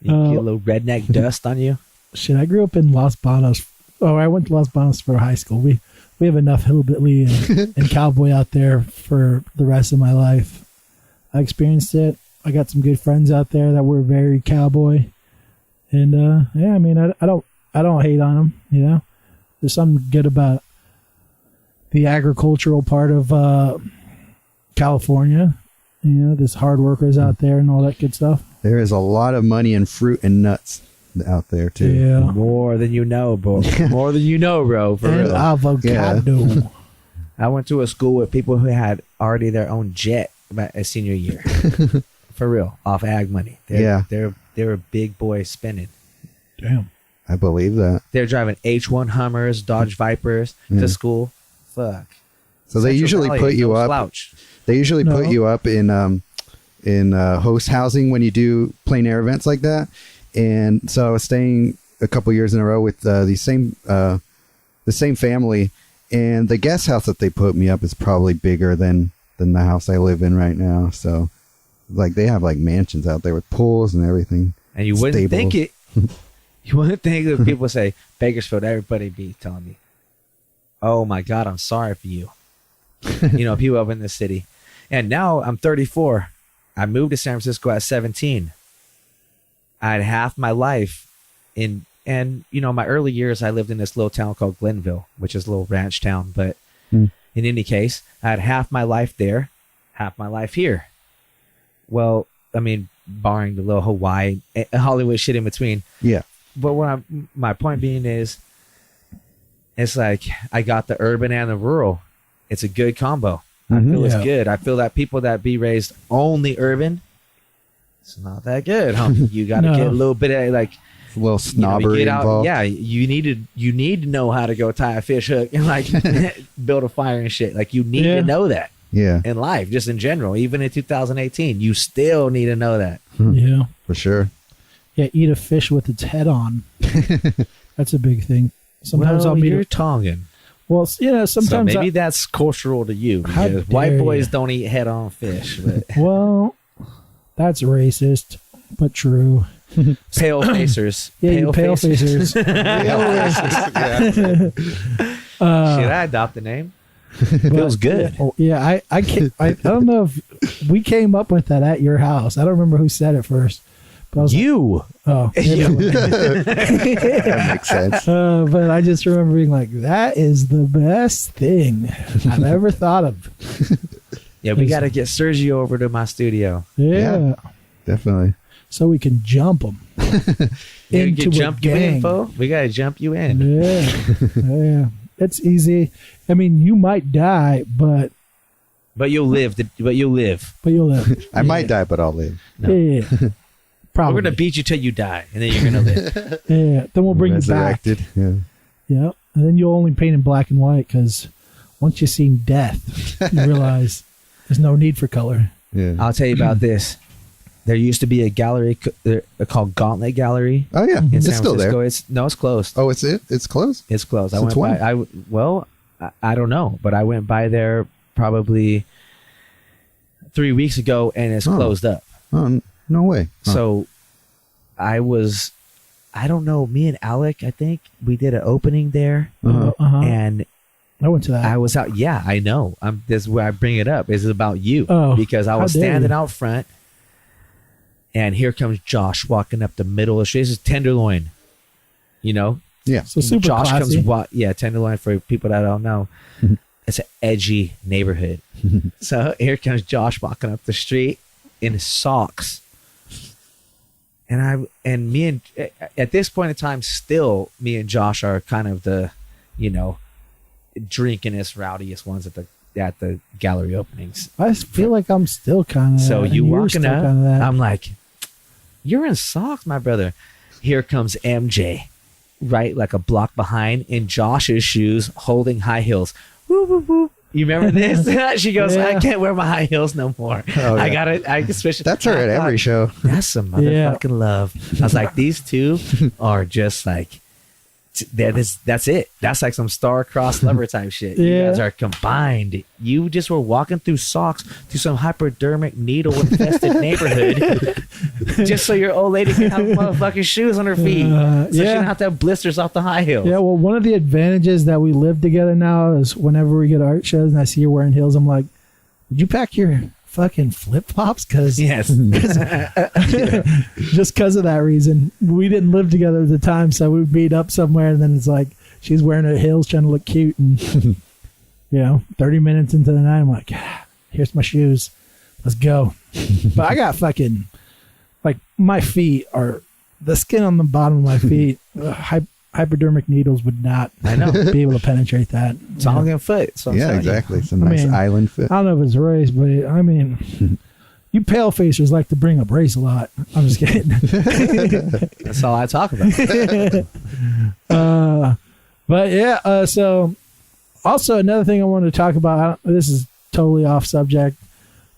You get a little redneck dust on you. Shit, I grew up in Los Banos. Oh, I went to Los Banos for high school. We have enough hillbilly and cowboy out there for the rest of my life. I experienced it. I got some good friends out there that were very cowboy, and yeah, I mean, I don't hate on them. There's something good about the agricultural part of California. There's hard workers out there and all that good stuff. There is a lot of money in fruit and nuts out there too. Yeah, More than you know, bro. More than you know, bro. For and real. avocado. I went to a school with people who had already their own jet by a senior year. For real, off ag money. They're a big boy spending. Damn. I believe that. They're driving H1 Hummers, Dodge Vipers to school. Fuck. So they Central usually Valley, put you no up. slouch. They usually No. put you up in host housing when you do plein air events like that. And so I was staying a couple years in a row with the same family, and the guest house that they put me up is probably bigger than the house I live in right now. So like they have like mansions out there with pools and everything. And you wouldn't Stable. think it. You wouldn't think that people say Bakersfield, everybody be telling me, "Oh my God, I'm sorry for you." People up in the city. And now I'm 34. I moved to San Francisco at 17. had half my life in, and my early years, I lived in this little town called Glenville, which is a little ranch town. But in any case, I had half my life there, half my life here. Well, I mean, barring the little Hawaii, Hollywood shit in between. Yeah. But my point being is, it's like I got the urban and the rural. It's a good combo. I feel it's good. I feel that people that be raised only urban, it's not that good. You got to get a little bit of like a little snobbery involved. Yeah, you need to know how to go tie a fish hook and like build a fire and shit. Like you need to know that. Yeah. In life, just in general, even in 2018, you still need to know that. Yeah. For sure. Yeah, eat a fish with its head on. That's a big thing. Sometimes I'll meet you're Tongan. Well, sometimes so maybe that's cultural to you. Because white boys don't eat head-on fish. But. Well, that's racist, but true. Pale facers. Yeah, pale facers. Should I adopt the name? Feels good. Yeah, I can't. I don't know if we came up with that at your house. I don't remember who said it first. But I was you. That makes sense. But I just remember being like, that is the best thing I've ever thought of. Yeah, we got to get Sergio over to my studio. Yeah. Definitely. So we can jump them into jump a gang. You in, fo? We got to jump you in. Yeah. It's easy. I mean, you might die, but you'll live. But you'll live. I might die, but I'll live. No. Yeah. Probably. We're gonna beat you till you die, and then you're gonna live. Yeah. Then we'll bring you back. Yeah. Yeah. And then you'll only paint in black and white because once you've seen death, you realize there's no need for color. Yeah. I'll tell you about this. There used to be a gallery called Gauntlet Gallery. Oh yeah, in it's San still Francisco. there. It's closed. Oh, it's closed. It's closed. Since when? I don't know, but I went by there probably 3 weeks ago, and it's closed up. Oh, no way. Huh. So I don't know. Me and Alec, I think we did an opening there, and I went to that. I was out. Yeah, I know. This is where I bring it up. Is about you because I was how dare standing you. out front. And here comes Josh walking up the middle of the street. This is Tenderloin, Yeah. So super Josh classy. comes, Tenderloin for people that don't know. It's an edgy neighborhood. So here comes Josh walking up the street in his socks. And at this point in time, still me and Josh are kind of the, drinkingest, rowdiest ones at the gallery openings. I feel like I'm still kind of. So you walking up, I'm like, you're in socks, my brother. Here comes MJ, right, like a block behind, in Josh's shoes, holding high heels. Woo, woo, woo. You remember this? She goes, I can't wear my high heels no more. Oh, yeah. I switch. That's her at every show. That's some motherfucking love. I was like, these two are just like, that's it. That's like some star-crossed lover type shit. You guys are combined. You just were walking through socks to some hypodermic needle-infested neighborhood just so your old lady can have motherfucking shoes on her feet. So she don't have to have blisters off the high heels. Yeah, well, one of the advantages that we live together now is whenever we get art shows and I see you wearing heels, I'm like, did you pack your fucking flip-flops? Yes. Just because of that reason. We didn't live together at the time, so we would meet up somewhere, and then it's like she's wearing her heels trying to look cute, and 30 minutes into the night, I'm like, here's my shoes, let's go. But I got fucking, like, my feet are, the skin on the bottom of my feet, hypodermic needles would not be able to penetrate that. Tongan foot. So exactly. Some nice island foot. I don't know if it's race, but I mean, you pale facers like to bring up race a lot. I'm just kidding. That's all I talk about. But yeah, so also another thing I wanted to talk about, this is totally off subject,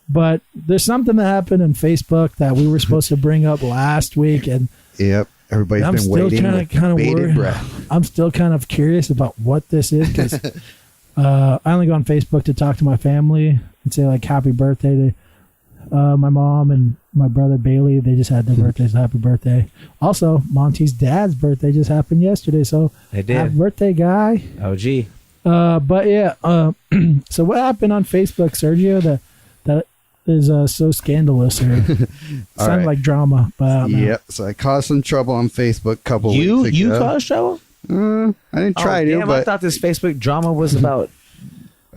but there's something that happened in Facebook that we were supposed to bring up last week, and yep. Everybody's been waiting with bated breath. I'm still kind of curious about what this is because I only go on Facebook to talk to my family and say like happy birthday to my mom and my brother Bailey. They just had their birthdays. Happy birthday. Also, Monty's dad's birthday just happened yesterday. So they did. Happy birthday, guy. OG. But yeah, so what happened on Facebook, Sergio, that is so scandalous or sound right. like drama. But I don't know. Yep. So I caused some trouble on Facebook a couple weeks ago. You caused trouble? I didn't try to, damn, but I thought this Facebook drama was about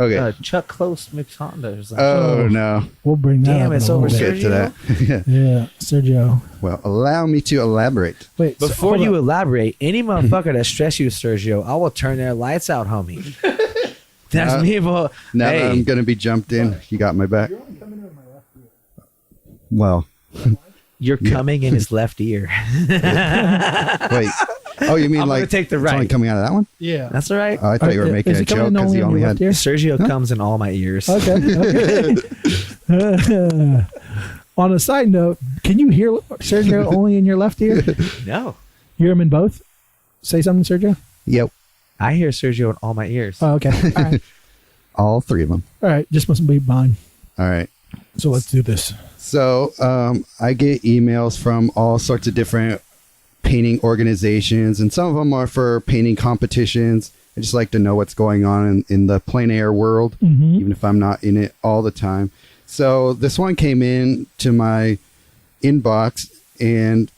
okay. Chuck Close McHonda or something. Oh no. We'll bring that Damn, up. it's in a over little We'll bit. get to that. Yeah, Sergio. Well, allow me to elaborate. Wait, Before hold you up. elaborate, any motherfucker that stress you, Sergio, I will turn their lights out, homie. That's me, bro. Now Hey. that I'm going to be jumped in, you got my back. Well, You're coming in his left ear. wait. Oh, you mean I'm like gonna take the it's only right. coming out of that one? Yeah. That's all right. Oh, I thought you were making Is a it coming joke in because only you on only your had. left ear? Sergio comes in all my ears. Okay. On a side note, can you hear Sergio only in your left ear? No. Hear him in both? Say something, Sergio. Yep, I hear Sergio in all my ears. Oh, okay. All right. all three of them. All right. Just must be mine. All right. So let's do this. So I get emails from all sorts of different painting organizations, and some of them are for painting competitions. I just like to know what's going on in the plein air world, even if I'm not in it all the time. So this one came in to my inbox, and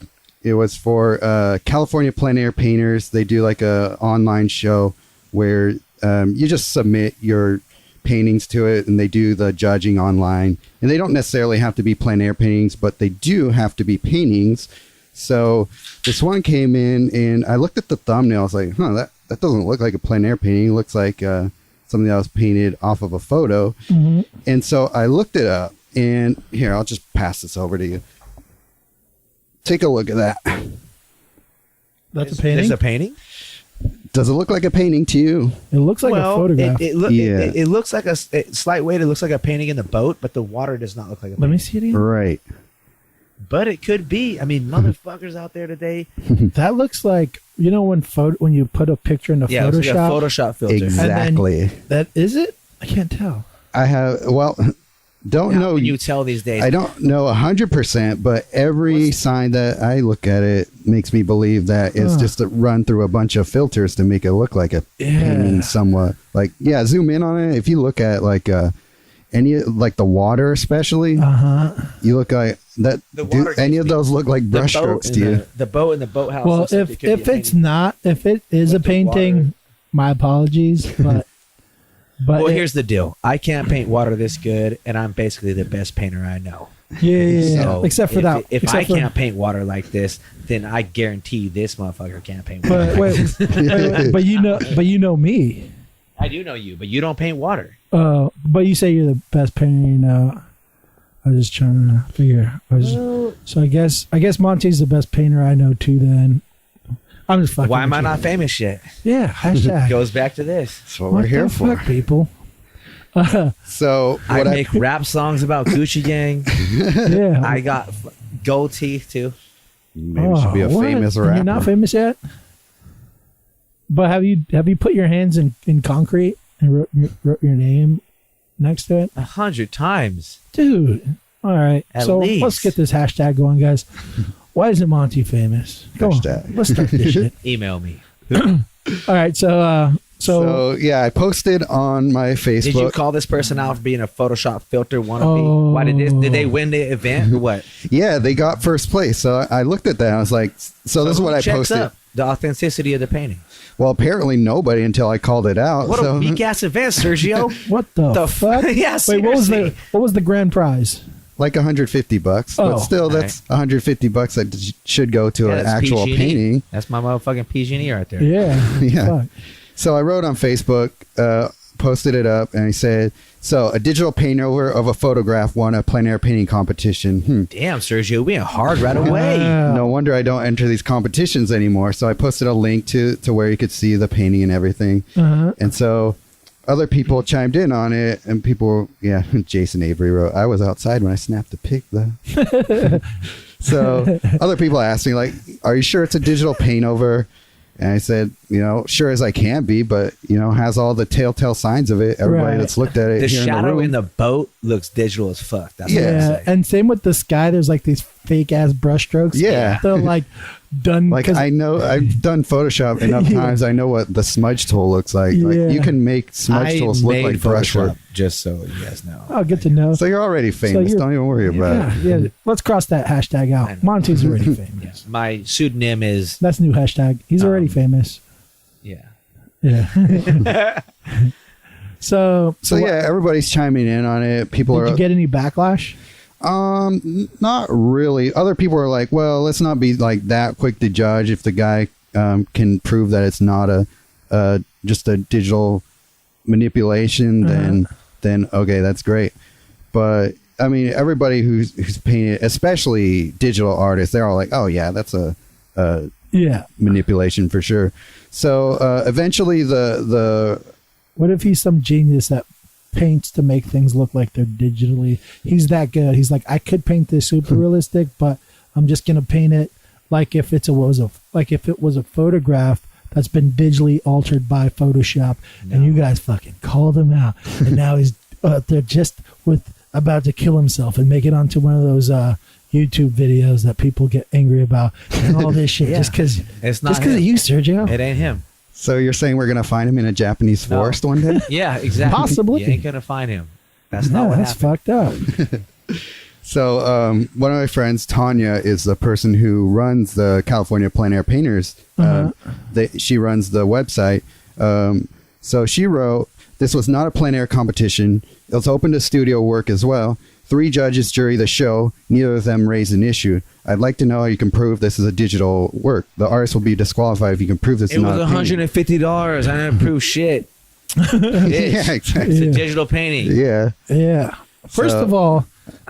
it was for California plein air painters. They do like a online show where you just submit your paintings to it, and they do the judging online. And they don't necessarily have to be plein air paintings, but they do have to be paintings. So this one came in, and I looked at the thumbnail. I was like, that doesn't look like a plein air painting. It looks like something that was painted off of a photo. And so I looked it up, and here, I'll just pass this over to you. Take a look at that. That's a painting. It's a painting? Does it look like a painting to you? It looks like a photograph. It looks like a slight weight. It looks like a painting in the boat, but the water does not look like a Let painting. me see it again. Right. But it could be. I mean, motherfuckers out there today. That looks like, you know, when you put a picture in the Yeah, it's like a Photoshop. Photoshop filter. Exactly. That is it? I can't tell. I have, well, don't How know. can you tell these days? I don't know 100%, but every sign that I look at it makes me believe that it's just a run through a bunch of filters to make it look like a painting somewhat. Like, yeah, zoom in on it. If you look at like any, like the water especially, you look like that. Do any of those look like brushstrokes to you? The boat in the boathouse. Well, looks like it could if be a it's painting. not, if it is With a the painting, water. my apologies, but Well, here's the deal. I can't paint water this good, and I'm basically the best painter I know. yeah. So Except for that. If except I for, can't paint water like this, then I guarantee this motherfucker can't paint water. But wait, but you know me. I do know you, but you don't paint water. But you say you're the best painter you know. I was just trying to figure. So I guess Monty's the best painter I know too. Then I'm just fucking. Why am with I you. not famous yet? Yeah. Hashtag. Goes back to this. That's what we're here the for. fuck, people. So I what make rap songs about Gucci Gang. Yeah. I got gold teeth too. maybe should be a what? famous And rapper. You're not famous yet. But have you put your hands in concrete and wrote your name next to it, 100 times. dude? All right. At so least. let's get this hashtag going, guys. Why isn't Monty famous? Go Hashtag. on. Let's start this shit. Email me. All right. So yeah, I posted on my Facebook. Did you call this person out for being a Photoshop filter wannabe? Oh. Why did they win the event or what? Yeah, they got first place. So I looked at that. I was like, so this is what I Checks posted. up the authenticity of the painting. Well, apparently nobody until I called it out. What so a weak ass event, Sergio. what the fuck? Yeah, Wait, seriously. what was the grand prize? like $150, Oh. but still, that's $150 that should go to an that's actual PG&E. painting. That's my motherfucking PG&E right there. Yeah. Yeah. Fuck. So I wrote on Facebook, posted it up, and I said, so a digital paint over of a photograph won a plein air painting competition. Damn, Sergio, we went hard right away. Wow. No wonder I don't enter these competitions anymore. So I posted a link to where you could see the painting and everything. And so other people chimed in on it, and people, Jason Avery wrote, I was outside when I snapped the pic, though. So other people asked me, like, are you sure it's a digital paint over? And I said, sure as I can be, but, has all the telltale signs of it. Everybody Right. that's looked at it The here shadow in the room. in the boat looks digital as fuck. That's Yeah. what I'm Yeah, saying. and same with the sky. There's like these fake ass brush strokes. Yeah. they're like done. Like I know I've done Photoshop enough times. I know what the smudge tool looks like. Yeah. Like you can make smudge tools look like brushwork. Just so you guys know. I'll get to know. So you're already famous. Don't even worry about it. Yeah. Let's cross that hashtag out. Monty's already famous. My pseudonym is. That's new hashtag. He's already famous. Yeah. Yeah. So yeah, everybody's chiming in on it. People did you get any backlash? Not really. Other people are like, well, let's not be like that quick to judge. If the guy can prove that it's not just a digital manipulation, then okay, that's great. But I mean, everybody who's painted, especially digital artists, they're all like, oh yeah, that's a manipulation for sure. So eventually the what if he's some genius that paints to make things look like they're digitally? He's that good. He's like, I could paint this super realistic, but I'm just gonna paint it like if it was a photograph that's been digitally altered by Photoshop. No. And you guys fucking called him out, and now he's they're just about to kill himself and make it onto one of those YouTube videos that people get angry about and all this shit just because of you, Sergio. It ain't him. So you're saying we're gonna find him in a Japanese forest one day? Yeah, exactly. Possibly. You ain't gonna find him. That's not what happened. Fucked up. So one of my friends, Tanya, is the person who runs the California Plein Air Painters. She runs the website. So she wrote, this was not a plein air competition. It was open to studio work as well. 3 judges jury the show. Neither of them raised an issue. I'd like to know how you can prove this is a digital work. The artist will be disqualified if you can prove this is not a painting. It was $150. I didn't prove shit. Yeah, exactly. It's a digital painting. Yeah. Yeah. First of all,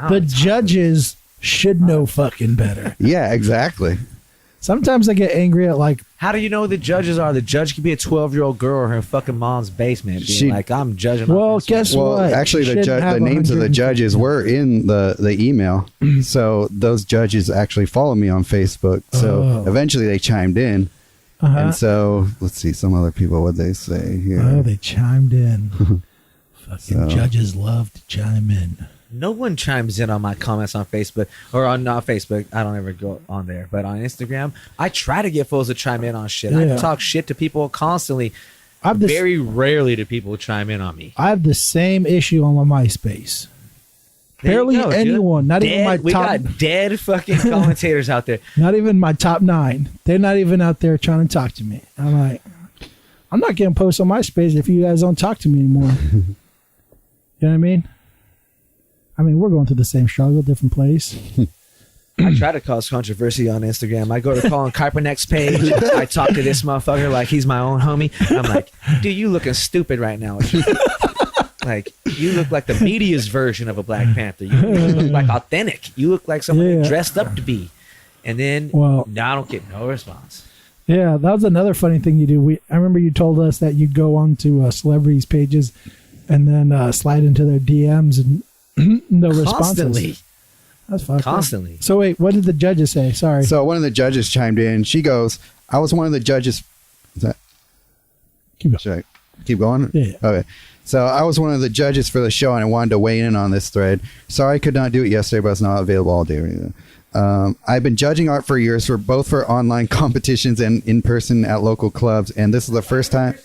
the judges should know fucking better. Yeah, exactly. Sometimes I get angry at like, how do you know who the judges are? The judge could be a 12-year-old girl in her fucking mom's basement being like, I'm judging. Well, guess what? Actually, the names of the judges were in the email. So those judges actually follow me on Facebook. So eventually they chimed in. And so let's see some other people, what they say here. Oh, they chimed in. Fucking judges love to chime in. No one chimes in on my comments on Facebook or on not Facebook. I don't ever go on there, but on Instagram, I try to get fools to chime in on shit. I talk shit to people constantly. Very rarely do people chime in on me. I have the same issue on my MySpace. Barely anyone, dude. Not even my top. We got dead fucking commentators out there. Not even my top 9. They're not even out there trying to talk to me. I'm like, I'm not getting posts on MySpace if you guys don't talk to me anymore. You know what I mean? We're going through the same struggle, different place. I try to cause controversy on Instagram. I go to Colin Kaepernick's page. I talk to this motherfucker like he's my own homie. I'm like, dude, you looking stupid right now. Like, you look like the media's version of a Black Panther. You look like authentic. You look like someone you dressed up to be. And then now I don't get no response. Yeah, that was another funny thing you do. I remember you told us that you go on to celebrities' pages and then slide into their DMs and no responses. Constantly. That's fucked Constantly. Up. So wait, what did the judges say? Sorry. So one of the judges chimed in. She goes, I was one of the judges. Is that? Keep going. Should I keep going? Yeah. Okay. So I was one of the judges for the show and I wanted to weigh in on this thread. Sorry I could not do it yesterday, but it's not available all day. I've been judging art for years both for online competitions and in person at local clubs. And this is the first time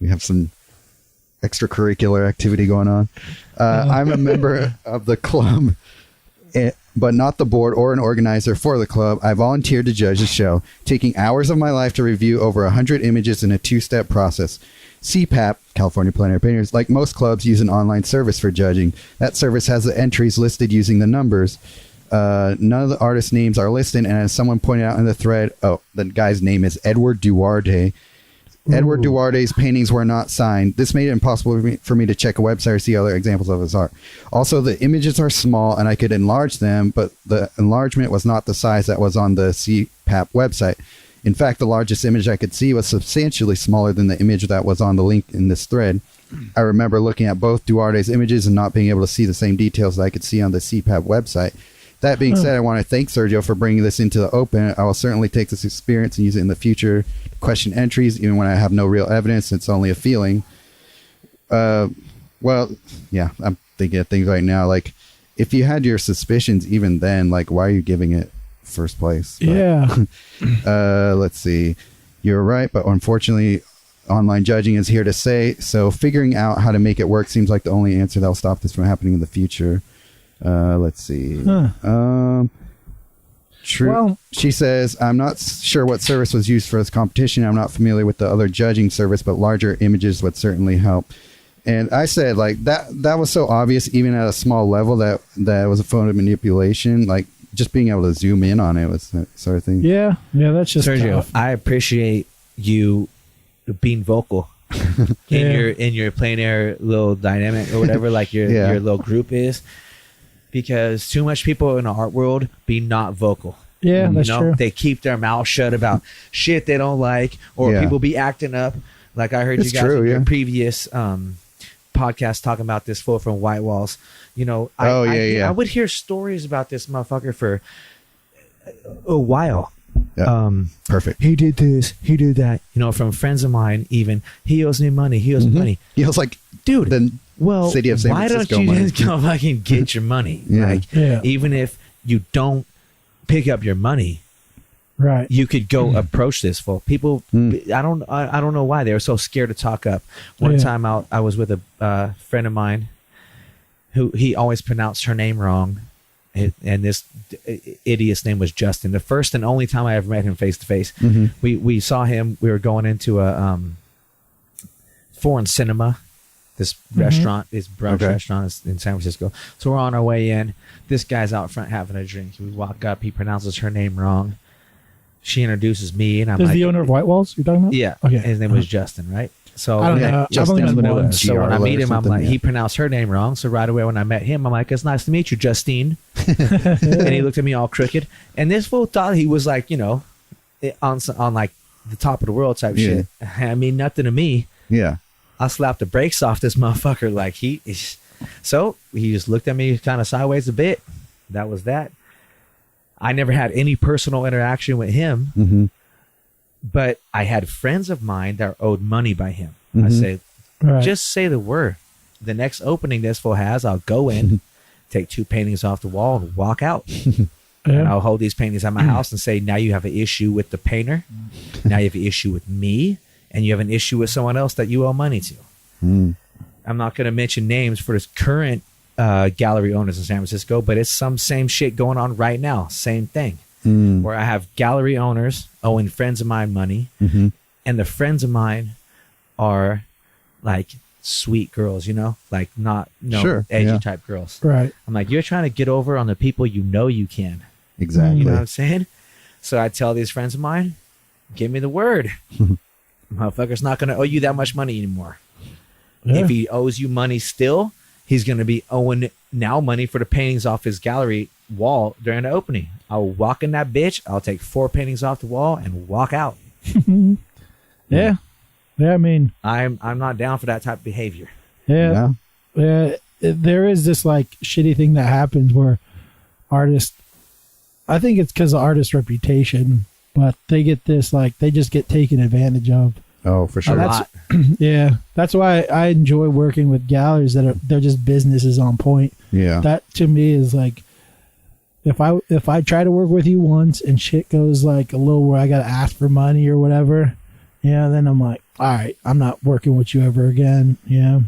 we have some extracurricular activity going on. I'm a member of the club, but not the board or an organizer for the club. I volunteered to judge the show, taking hours of my life to review over 100 images in a 2-step process. CPAP, California Plein Air Painters, like most clubs, use an online service for judging. That service has the entries listed using the numbers. None of the artists' names are listed, and as someone pointed out in the thread, the guy's name is Edward Duarte. Edward Duarte's paintings were not signed. This made it impossible for me to check a website or see other examples of his art. Also, the images are small and I could enlarge them, but the enlargement was not the size that was on the CPAP website. In fact, the largest image I could see was substantially smaller than the image that was on the link in this thread. I remember looking at both Duarte's images and not being able to see the same details that I could see on the CPAP website. That being said, I want to thank Sergio for bringing this into the open. I will certainly take this experience and use it in the future to question entries, even when I have no real evidence. It's only a feeling. I'm thinking of things right now. Like, if you had your suspicions even then, like, why are you giving it first place. But, Yeah. let's see. You're right, but unfortunately, online judging is here to stay. So figuring out how to make it work seems like the only answer that will stop this from happening in the future. Let's see. True. Well, she says, I'm not sure what service was used for this competition. I'm not familiar with the other judging service, but larger images would certainly help. And I said, like, that was so obvious, even at a small level, that was a photo manipulation. Like, just being able to zoom in on it was that sort of thing. Yeah, that's just Sergio, tough. I appreciate you being vocal in your plein air little dynamic or whatever, like your little group is, because too much people in the art world be not vocal. Yeah, that's true. They keep their mouth shut about shit they don't like, or people be acting up. Like I heard you guys in your previous podcast talking about this fool from White Walls. I would hear stories about this motherfucker for a while. Yeah. Perfect. He did this, he did that. From friends of mine, even he owes me money. He owes me money. He was like, dude. City of San why Francisco don't you money. just go fucking get your money? Even if you don't pick up your money, right? You could go approach this fool. People, I don't know why they were so scared to talk up. One time I was with a friend of mine who he always pronounced her name wrong. And this idiot's name was Justin. The first and only time I ever met him face to face. We saw him. We were going into a foreign cinema, this restaurant, this brunch restaurant in San Francisco. So we're on our way in. This guy's out front having a drink. We walk up. He pronounces her name wrong. She introduces me, and I'm like, the owner of White Walls you're talking about? Yeah. Okay. His name was Justin, right? So I don't know. Justin, what it was. So when I meet him, I'm like, yeah. he pronounced her name wrong. So right away when I met him, I'm like, it's nice to meet you, Justine. And he looked at me all crooked. And this fool thought he was like, on like the top of the world type shit. I mean, nothing to me. Yeah. I slapped the brakes off this motherfucker. Like so he just looked at me kind of sideways a bit. That was that. I never had any personal interaction with him. But I had friends of mine that owed money by him. I say, just say the word. The next opening this fool has, I'll go in, take 2 paintings off the wall and walk out. And I'll hold these paintings at my house and say, now you have an issue with the painter. Now you have an issue with me. And you have an issue with someone else that you owe money to. I'm not going to mention names for this current gallery owners in San Francisco, but it's some same shit going on right now. Same thing. Where I have gallery owners owing friends of mine money, and the friends of mine are like sweet girls, like not edgy type girls. Right. I'm like, you're trying to get over on the people you can. Exactly. You know what I'm saying? So I tell these friends of mine, give me the word. Motherfucker's not going to owe you that much money anymore. If he owes you money still, he's going to be owing now money for the paintings off his gallery wall during the opening. I'll walk in that bitch. I'll take 4 paintings off the wall and walk out. Yeah. I mean, I'm not down for that type of behavior. Yeah. There is this like shitty thing that happens where artists, I think it's because of artist reputation, but they get this like they just get taken advantage of. Oh, for sure. That's why I enjoy working with galleries they're just businesses on point. Yeah. That to me is like, if I try to work with you once and shit goes like a little where I got to ask for money or whatever, then I'm like, all right, I'm not working with you ever again. Yeah.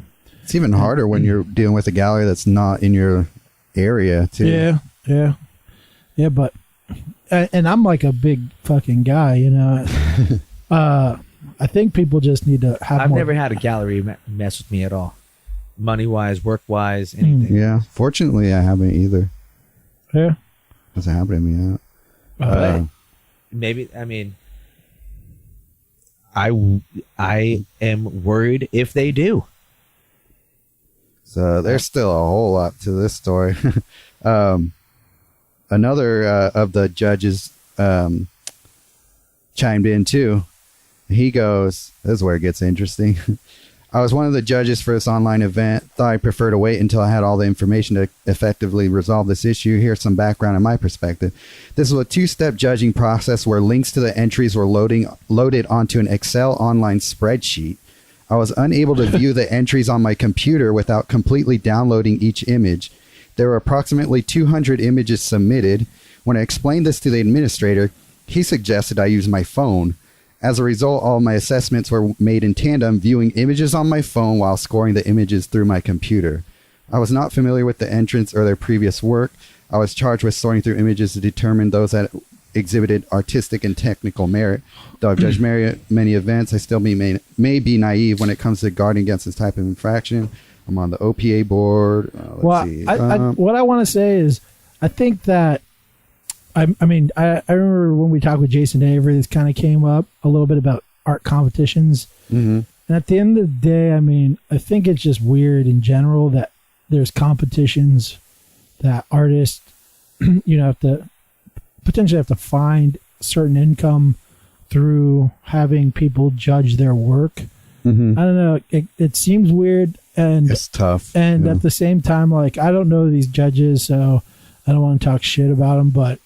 It's even harder when you're dealing with a gallery that's not in your area too. Yeah. But, and I'm like a big fucking guy, I think people just need to have I've never had a gallery mess with me at all. Money-wise, work-wise, anything. Yeah. Fortunately, I haven't either. Yeah. Hasn't happened to me yet. Maybe, I mean, I am worried if they do. So there's still a whole lot to this story. Another of the judges chimed in too. He goes, this is where it gets interesting. I was one of the judges for this online event. Thought I'd prefer to wait until I had all the information to effectively resolve this issue. Here's some background on my perspective. This was a 2-step judging process where links to the entries were loaded onto an Excel online spreadsheet. I was unable to view the entries on my computer without completely downloading each image. There were approximately 200 images submitted. When I explained this to the administrator, he suggested I use my phone. As a result, all my assessments were made in tandem, viewing images on my phone while scoring the images through my computer. I was not familiar with the entrants or their previous work. I was charged with sorting through images to determine those that exhibited artistic and technical merit. Though I've judged many events, I still may be naive when it comes to guarding against this type of infraction. I'm on the OPA board. What I want to say is, I think that I remember when we talked with Jason Avery, this kind of came up a little bit about art competitions. Mm-hmm. And at the end of the day, I mean, I think it's just weird in general that there's competitions that artists, potentially have to find certain income through having people judge their work. Mm-hmm. I don't know. It seems weird, and it's tough. And at the same time, like, I don't know these judges, so I don't want to talk shit about them, but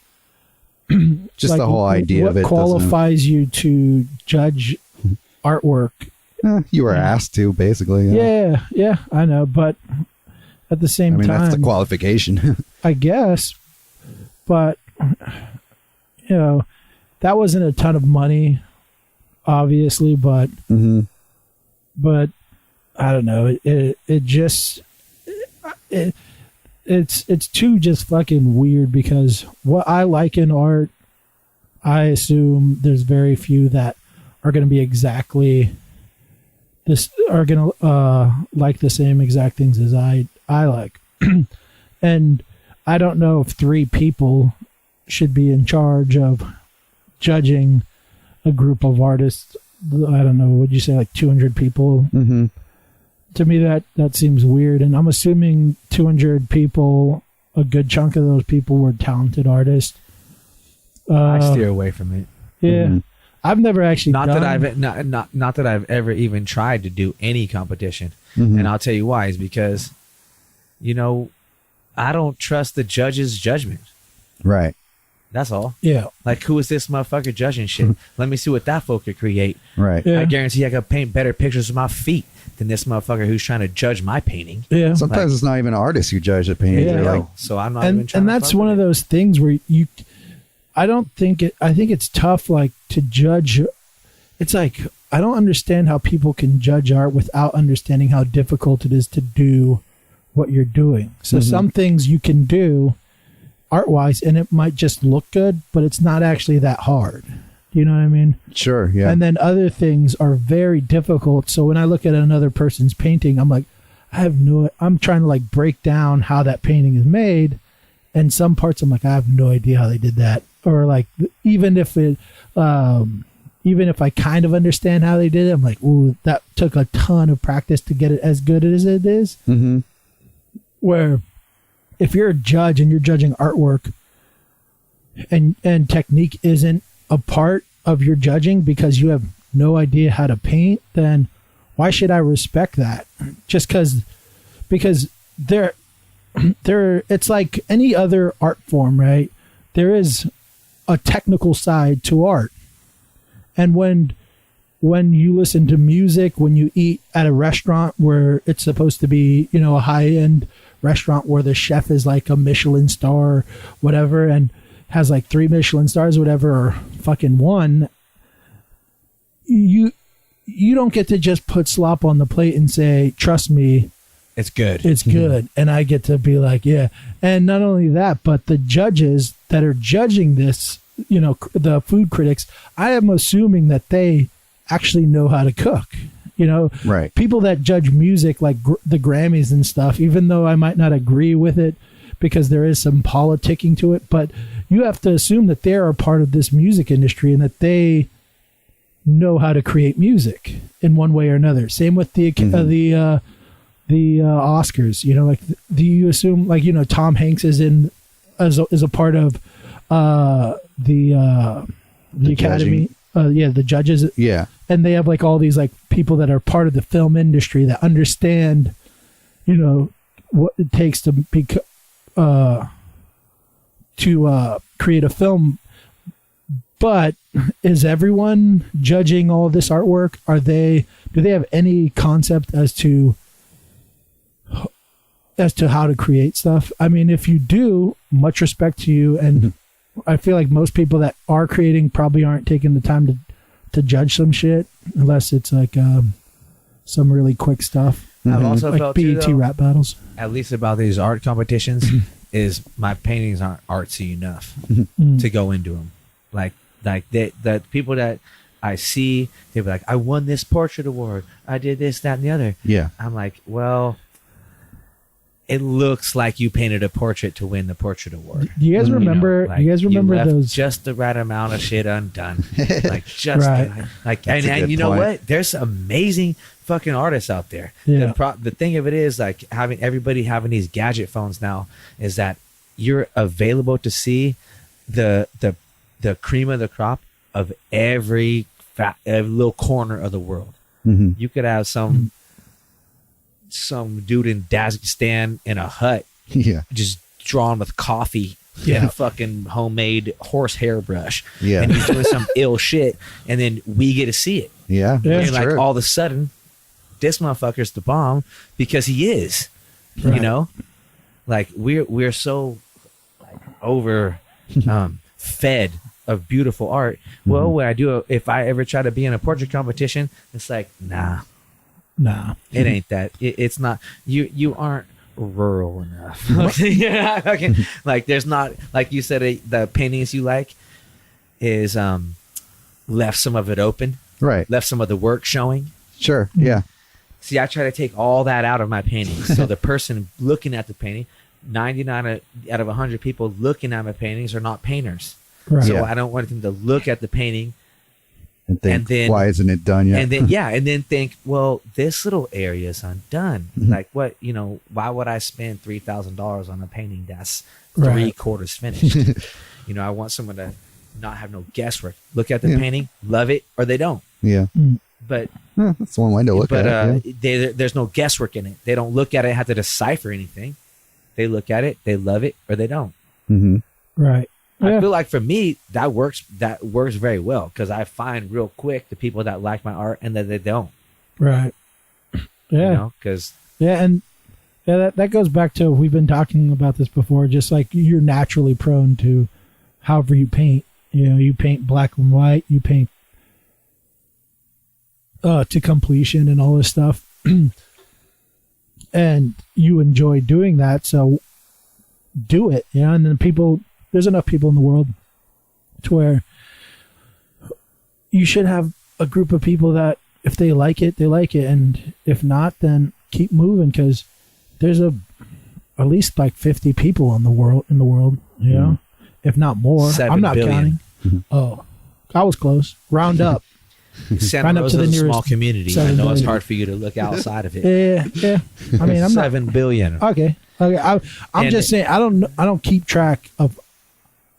just like, the whole idea of it qualifies you to judge artwork. You were asked to, basically. Yeah, I know, but at the same time, that's the qualification. I guess, but that wasn't a ton of money, obviously, but but I don't know. It's too just fucking weird, because what I like in art, I assume there's very few that are going to be exactly this, are going to like the same exact things as I like. And I don't know if 3 people should be in charge of judging a group of artists. I don't know, would you say like 200 people? Mm-hmm. To me, that seems weird. And I'm assuming 200 people, a good chunk of those people were talented artists. I steer away from it. Yeah. Mm-hmm. I've never actually not that I've ever even tried to do any competition. Mm-hmm. And I'll tell you why, is because, I don't trust the judge's judgment. Right. That's all. Yeah. Like, who is this motherfucker judging shit? Let me see what that folk could create. Right. Yeah. I guarantee I could paint better pictures of my feet than this motherfucker who's trying to judge my painting. Yeah. Sometimes it's not even artists who judge the painting. Yeah. So I'm not even trying and to that's one of those things where I think it's tough, like, to judge. It's like, I don't understand how people can judge art without understanding how difficult it is to do what you're doing. So some things you can do art-wise, and it might just look good, but it's not actually that hard. You know what I mean? Sure, yeah. And then other things are very difficult. So when I look at another person's painting, I'm like, I'm trying to like break down how that painting is made. And some parts I'm like, I have no idea how they did that. Or like, even if I kind of understand how they did it, I'm like, ooh, that took a ton of practice to get it as good as it is. Mm-hmm. Where if you're a judge and you're judging artwork and technique isn't a part of your judging because you have no idea how to paint, then why should I respect that? Just because there it's like any other art form, right? There is a technical side to art. And when you listen to music, when you eat at a restaurant where it's supposed to be, a high-end restaurant where the chef is like a Michelin star, whatever, and has like 3 Michelin stars, whatever, or fucking 1, you don't get to just put slop on the plate and say, trust me, it's good. It's good. And I get to be like, yeah. And not only that, but the judges that are judging this, the food critics, I am assuming that they actually know how to cook. Right. People that judge music, like the Grammys and stuff, even though I might not agree with it because there is some politicking to it, but you have to assume that they're a part of this music industry and that they know how to create music in one way or another. Same with the Oscars. Like, do you assume, like, Tom Hanks is as a part of the Academy? The judges. Yeah. And they have like all these like people that are part of the film industry that understand, what it takes to create a film. But is everyone judging all this artwork? Do they have any concept as to how to create stuff? I mean, if you do, much respect to you, and I feel like most people that are creating probably aren't taking the time to judge some shit unless it's like some really quick stuff. I've also like felt BET too, though, rap battles. at least about these art competitions, is my paintings aren't artsy enough to go into them. Like the people that I see, they be like, I won this portrait award. I did this, that, and the other. Yeah. I'm like, well, it looks like you painted a portrait to win the portrait award. Do you guys remember? Like, you guys remember left those? just the right amount of shit undone, like just Right. like, That's a and good you know point. what? There's amazing fucking artists out there. Yeah. The thing of it is, like, having everybody having these gadget phones now is that you're available to see the cream of the crop of every little corner of the world. Mm-hmm. You could have some dude in Dagestan in a hut Yeah. just drawn with coffee and a fucking homemade horse hairbrush. Yeah. And he's doing some ill shit, and then we get to see it. Yeah. Yeah. And That's like true. all of a sudden, this motherfucker's the bomb because he is. You Right. know? Like we're so like over fed of beautiful art. Well, when if I ever try to be in a portrait competition, it's like, nah, it ain't that. It's not. You aren't rural enough. Yeah, okay. Like there's not, like you said, the paintings you like is left some of it open, Right. left some of the work showing. Sure. Yeah. See, I try to take all that out of my paintings. So the person looking at the painting, 99 out of 100 people looking at my paintings are not painters. Right. So Yeah. I don't want them to look at the painting And think, And then- why isn't it done yet? and then think, well, this little area is undone. Mhm. Like what, why would I spend $3,000 on a painting that's Right. 3/4 finished? I want someone to not have no guesswork. Look at the Yeah. painting, love it, or they don't. Yeah. But That's one way to look at it. Yeah. there's no guesswork in it. They don't look at it, have to decipher anything. They look at it, they love it, or they don't. Mm-hmm. Right. I Yeah. feel like for me that works very well because I find real quick the people that like my art and that they don't. Right. Yeah. Because Yeah, and that goes back to, we've been talking about this before, just like you're naturally prone to however you paint. You paint black and white, you paint to completion and all this stuff. And you enjoy doing that, so do it. And then there's enough people in the world to where you should have a group of people that if they like it, they like it, and if not, then keep moving, because there's at least like 50 people in the world, if not more. 7 I'm not billion. counting. Oh, I was close. Round up. Santa Round up to Rosa the is a small nearest community. I 7 know it's billion. hard for you to look outside of it. Yeah. I mean, I'm not 7 billion. okay. I'm And just saying, I don't keep track of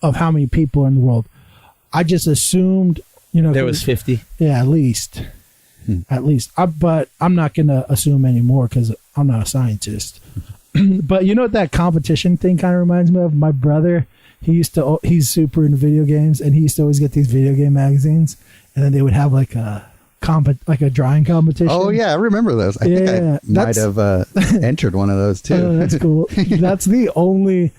how many people are in the world. I just assumed, There was 50. yeah, at least. But I'm not gonna assume anymore because I'm not a scientist. But you know what that competition thing kind of reminds me of? My brother, he's super into video games, and he used to always get these video game magazines, and then they would have like a drawing competition. Oh yeah, I remember those. I think Yeah, I might have entered one of those too. Oh, that's cool. That's the only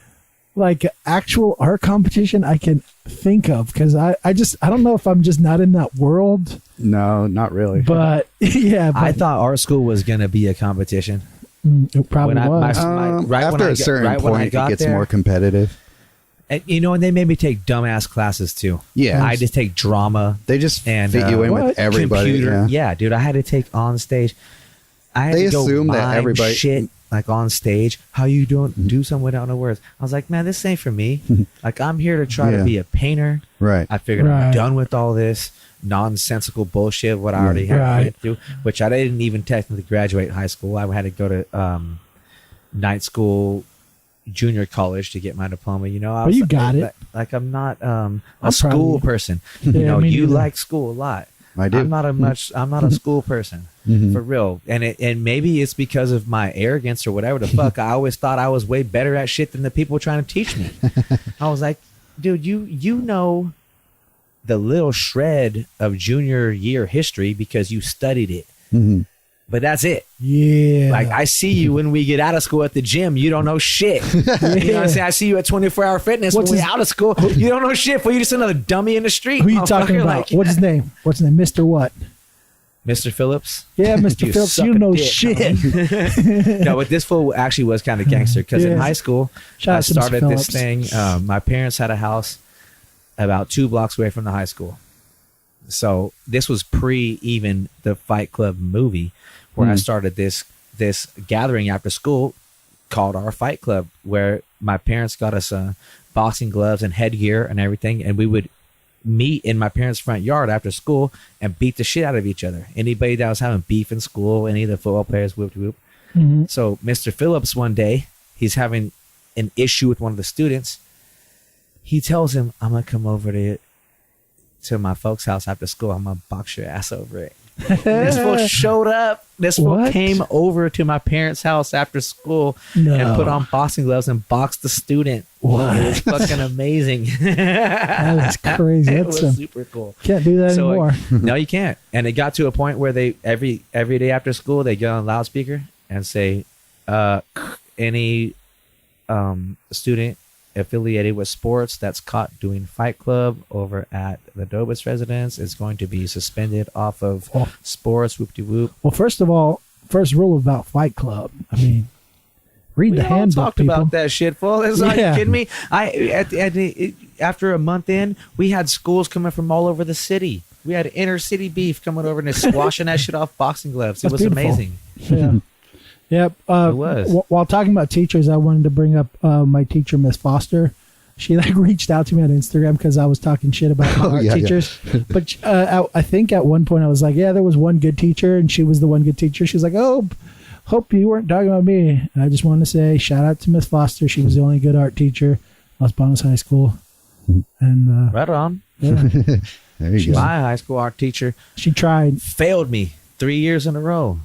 like actual art competition I can think of, because I don't know if I'm just not in that world. No, not really. But yeah, I thought art school was going to be a competition. it probably when I- was. After a certain point, it gets more competitive. And and they made me take dumbass classes too. Yeah. I had to take drama. They just And, fit you in with what? everybody. Computer. Yeah. Dude, I had to take on stage. I had They to go assume that mime everybody- shit like on stage. How you doing? Do something without no words. I was like, man, this ain't for me. Like, I'm here to try Yeah. to be a painter. Right. I figured Right. I'm done with all this nonsensical bullshit. What I already had Right. went through, which I didn't even technically graduate high school. I had to go to night school, junior college to get my diploma. But you got it. Like I'm not a I'm proud school of you. person. Yeah, me You neither. like school a lot. I do. I'm not a school person Mhm. for real. And maybe it's because of my arrogance or whatever the fuck. I always thought I was way better at shit than the people trying to teach me. I was like, dude, you know the little shred of junior year history because you studied it. Mhm. But that's it. Yeah. Like, I see you when we get out of school at the gym. You don't know shit. You know what I'm saying? I see you at 24-hour fitness when we're out of school. You don't know shit. But you're just another dummy in the street. Who are you talking about? Like, What's his name? What's his name? Mr. What? Mr. Phillips? Yeah, Mr. Phillips. You know shit. No, but this fool actually was kind of gangster because in high school, I started this thing. My parents had a house about 2 blocks away from the high school. So this was pre even the Fight Club movie, where I started this gathering after school called our Fight Club, where my parents got us boxing gloves and headgear and everything, and we would meet in my parents' front yard after school and beat the shit out of each other. Anybody that was having beef in school, any of the football players, whoop whoop. Mm-hmm. So Mr. Phillips, one day, he's having an issue with one of the students. He tells him, "I'm gonna come over to my folks' house after school. I'm gonna box your ass over it." This fool showed up. This fool came over to my parents' house after school and put on boxing gloves and boxed the student. What? It was fucking amazing. That is crazy. It was super cool. Can't do that anymore. No, you can't. And it got to a point where they every day after school they get on loudspeaker and say, any student affiliated with sports that's caught doing Fight Club over at the Dobus residence is going to be suspended off of sports. Whoop-de-whoop. Well, first of all, first rule about Fight Club. I mean, read the handbook. We talked about that shit, fool. Are you kidding me? After a month in, we had schools coming from all over the city. We had inner city beef coming over and squashing that shit off boxing gloves. It was amazing. Yeah. Yep. It was. While talking about teachers, I wanted to bring up my teacher, Miss Foster. She reached out to me on Instagram because I was talking shit about my art teachers. Yeah. But I think at one point I was like, yeah, there was one good teacher, and she was the one good teacher. She's like, oh, hope you weren't talking about me. And I just wanted to say shout out to Miss Foster. She was the only good art teacher at Los Banos High School. And right on. Yeah. There you go. My high school art teacher. She tried. Failed me 3 years in a row.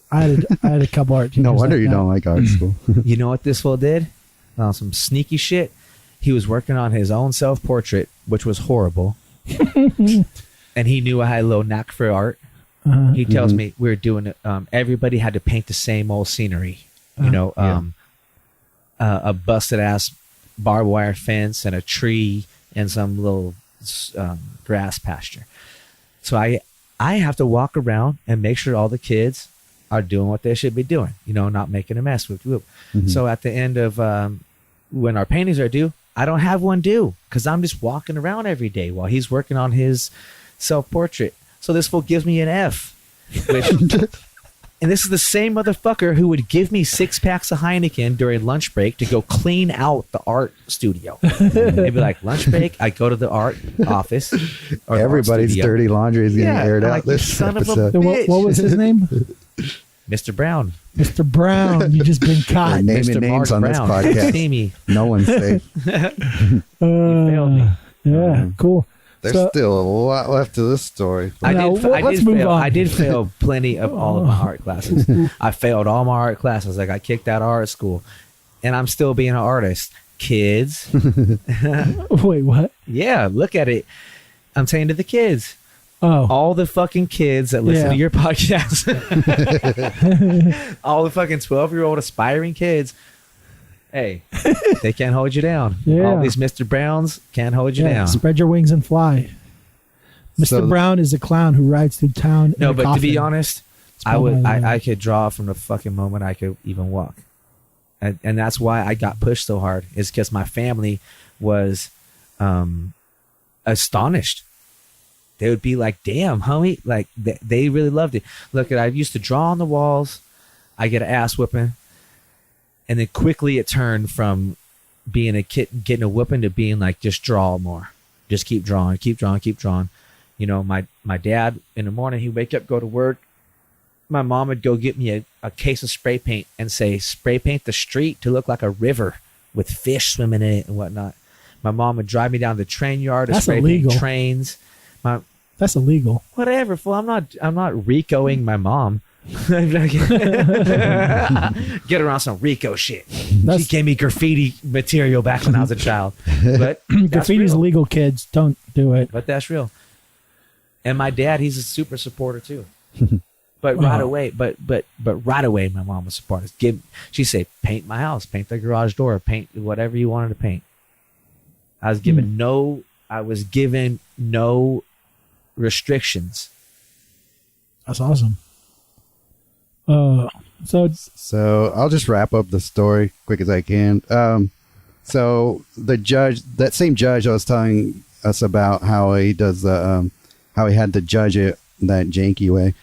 I had a couple art teachers. No wonder you don't like art school. You know what this fool did? Some sneaky shit. He was working on his own self-portrait, which was horrible. And he knew I had a little knack for art. He tells me we were doing it. Everybody had to paint the same old scenery. A busted-ass barbed wire fence and a tree and some little grass pasture. So I have to walk around and make sure all the kids are doing what they should be doing, not making a mess. So at the end of when our paintings are due, I don't have one due because I'm just walking around every day while he's working on his self-portrait. So this fool gives me an F, and this is the same motherfucker who would give me 6 packs of Heineken during lunch break to go clean out the art studio. They'd be like, lunch break, I go to the art office. Or everybody's dirty laundry is getting aired out this son episode. Of a bitch. What was his name? Mr. Brown. Mr. Brown, you just been caught. Naming Mr. names Mark on Brown. this podcast. See me. No one's safe. You failed me. Yeah, cool. There's still a lot left to this story. I did fail plenty of all of my art classes. I failed all my art classes. Like I kicked out of art school, and I'm still being an artist. Kids. Wait, what? Yeah, look at it. I'm saying to the kids. Oh. All the fucking kids that listen to your podcast. All the fucking 12-year-old aspiring kids. Hey, they can't hold you down. Yeah. All these Mr. Browns can't hold you down. Spread your wings and fly. Mr. Brown is a clown who rides through town. No, but to be honest, I could draw from the fucking moment I could even walk. And that's why I got pushed so hard, is because my family was astonished. They would be like, damn, homie. Like, they really loved it. Look, I used to draw on the walls. I get an ass whipping. And then quickly it turned from being a kid, getting a whooping, to being like, just draw more. Just keep drawing, keep drawing, keep drawing. My dad, in the morning, he'd wake up, go to work. My mom would go get me a case of spray paint and say, spray paint the street to look like a river with fish swimming in it and whatnot. My mom would drive me down to the train yard to spray paint trains. That's illegal. Whatever, fool. I'm not Ricoing my mom. Get around some Rico shit. She gave me graffiti material back when I was a child. But graffiti's illegal, kids. Don't do it. But that's real. And my dad, he's a super supporter too. But right away, but right away, my mom was supportive. She said, paint my house, paint the garage door, paint whatever you wanted to paint. I was given no restrictions. That's awesome. So I'll just wrap up the story quick as I can. So the judge, that same judge I was telling us about how he does how he had to judge it that janky way.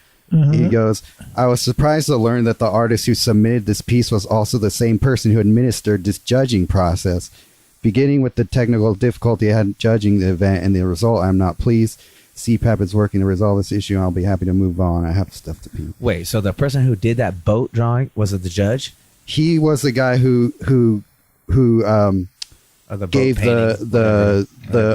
He goes, I was surprised to learn that the artist who submitted this piece was also the same person who administered this judging process. Beginning with the technical difficulty I had judging the event and the result, I'm not pleased. CPAP is working to resolve this issue, and I'll be happy to move on. I have stuff to paint. Wait, so the person who did that boat drawing, was it the judge? He was the guy who gave the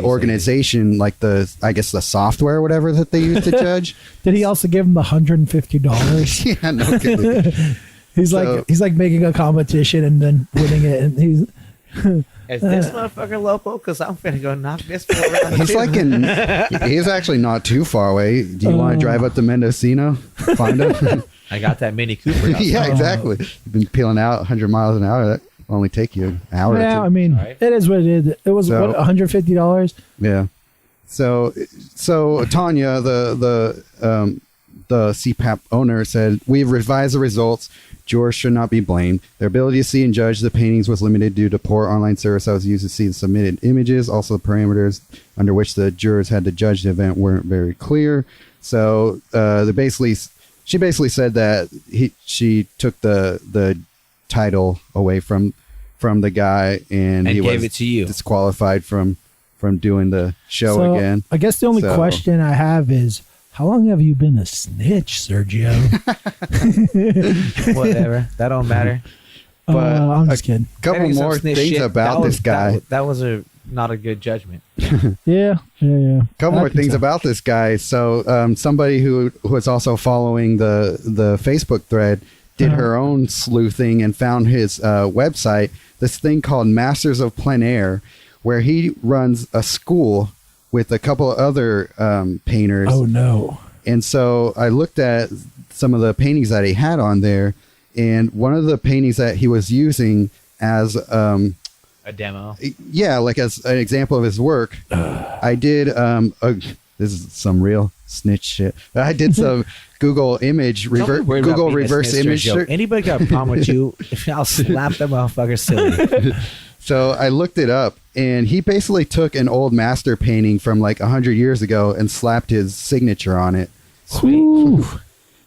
organization like I guess the software or whatever that they use to judge. Did he also give him the $150? Yeah, no kidding. He's like making a competition and then winning it, and he's. Is this motherfucker local? Because I'm finna go knock this fool around. He's actually not too far away. Do you want to drive up to Mendocino? Find him? I got that Mini Cooper. Yeah, exactly. You've been peeling out 100 miles an hour. That will only take you an hour or two. I mean, it is what it is. It was what, $150? Yeah. So Tanya, the CPAP owner, said, we've revised the results. Jurors should not be blamed. Their ability to see and judge the paintings was limited due to poor online service that was used to see the submitted images. Also, the parameters under which the jurors had to judge the event weren't very clear. So she basically said that she took the title away from the guy and he gave was it to you. Disqualified from doing the show again. I guess the only question I have is, how long have you been a snitch, Sergio? Whatever. That don't matter. But I'm just kidding. A couple more things about this guy. That was not a good judgment. Yeah. Couple more things about this guy. So somebody who was also following the Facebook thread did her own sleuthing and found his website, this thing called Masters of Plein Air, where he runs a school with a couple of other painters. Oh, no. And so I looked at some of the paintings that he had on there, and one of the paintings that he was using as a demo. Yeah, like as an example of his work. I did this is some real snitch shit. I did some Google reverse image search. Anybody got a problem with you? I'll slap that motherfucker silly. So I looked it up, and he basically took an old master painting from like 100 years ago and slapped his signature on it. Sweet.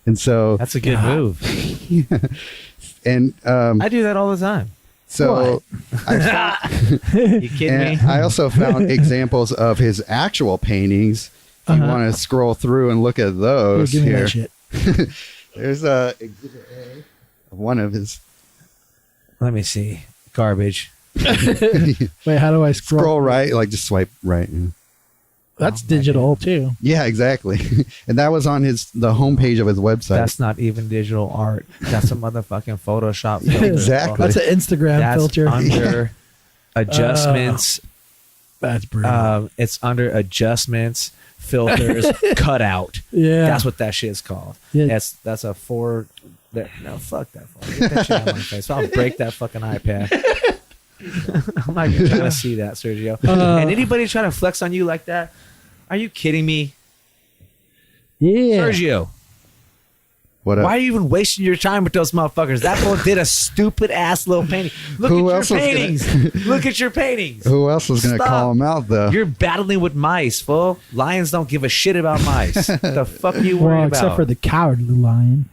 And so that's a good move. Yeah. And I do that all the time. So you kidding me? I also found examples of his actual paintings. If you want to scroll through and look at those give me here. that shit. There's exhibit A of one of his. Let me see. Garbage. Wait, how do I scroll? Scroll right, like just swipe right. That's digital too. Yeah, exactly. And that was on the homepage of his website. That's not even digital art. That's a motherfucking Photoshop filter. Exactly. That's an Instagram filter. Under adjustments. That's brutal. It's under adjustments, filters, cutout. Yeah. That's what that shit's called. Yeah. That's a no, fuck that phone. Get that shit out of my face. I'll break that fucking iPad. I'm not even trying to see that, Sergio. And anybody trying to flex on you like that? Are you kidding me? Yeah. Sergio. What up? Why are you even wasting your time with those motherfuckers? That fool did a stupid ass little painting. Look at your paintings. Look at your paintings. Who else was going to call him out, though? You're battling with mice, fool. Lions don't give a shit about mice. The fuck are you worried about? Except for the cowardly lion.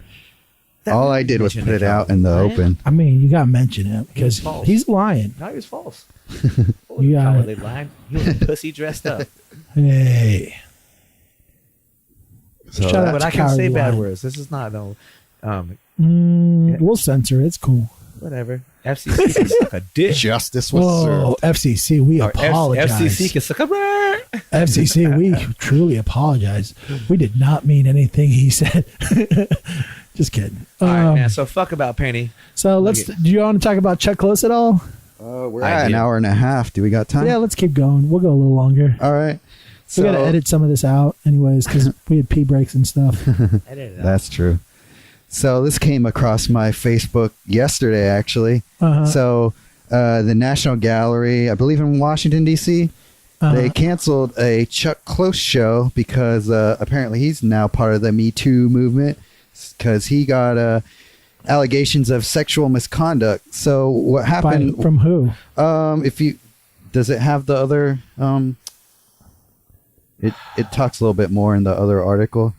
All I did was put it out in the open. I mean, you got to mention him because he's lying. No, he was false. You got cowardly lion. You was pussy dressed up. Hey. So but I can say bad words. This is not no. We'll censor it. It's cool. Whatever. FCC can suck a dick. Justice was served. FCC, we apologize. FCC can suck a FCC, we truly apologize. We did not mean anything he said. Just kidding. All right, man. So fuck about Penny. So do you want to talk about Chuck Close at all? We're at an hour and a half. Do we got time? Yeah, let's keep going. We'll go a little longer. All right. So we got to edit some of this out anyways because we had pee breaks and stuff. That's true. So this came across my Facebook yesterday, actually. So the National Gallery, I believe in Washington, D.C., they canceled a Chuck Close show because apparently he's now part of the Me Too movement because he got allegations of sexual misconduct. So what happened? From who? Does it have the other? It talks a little bit more in the other article.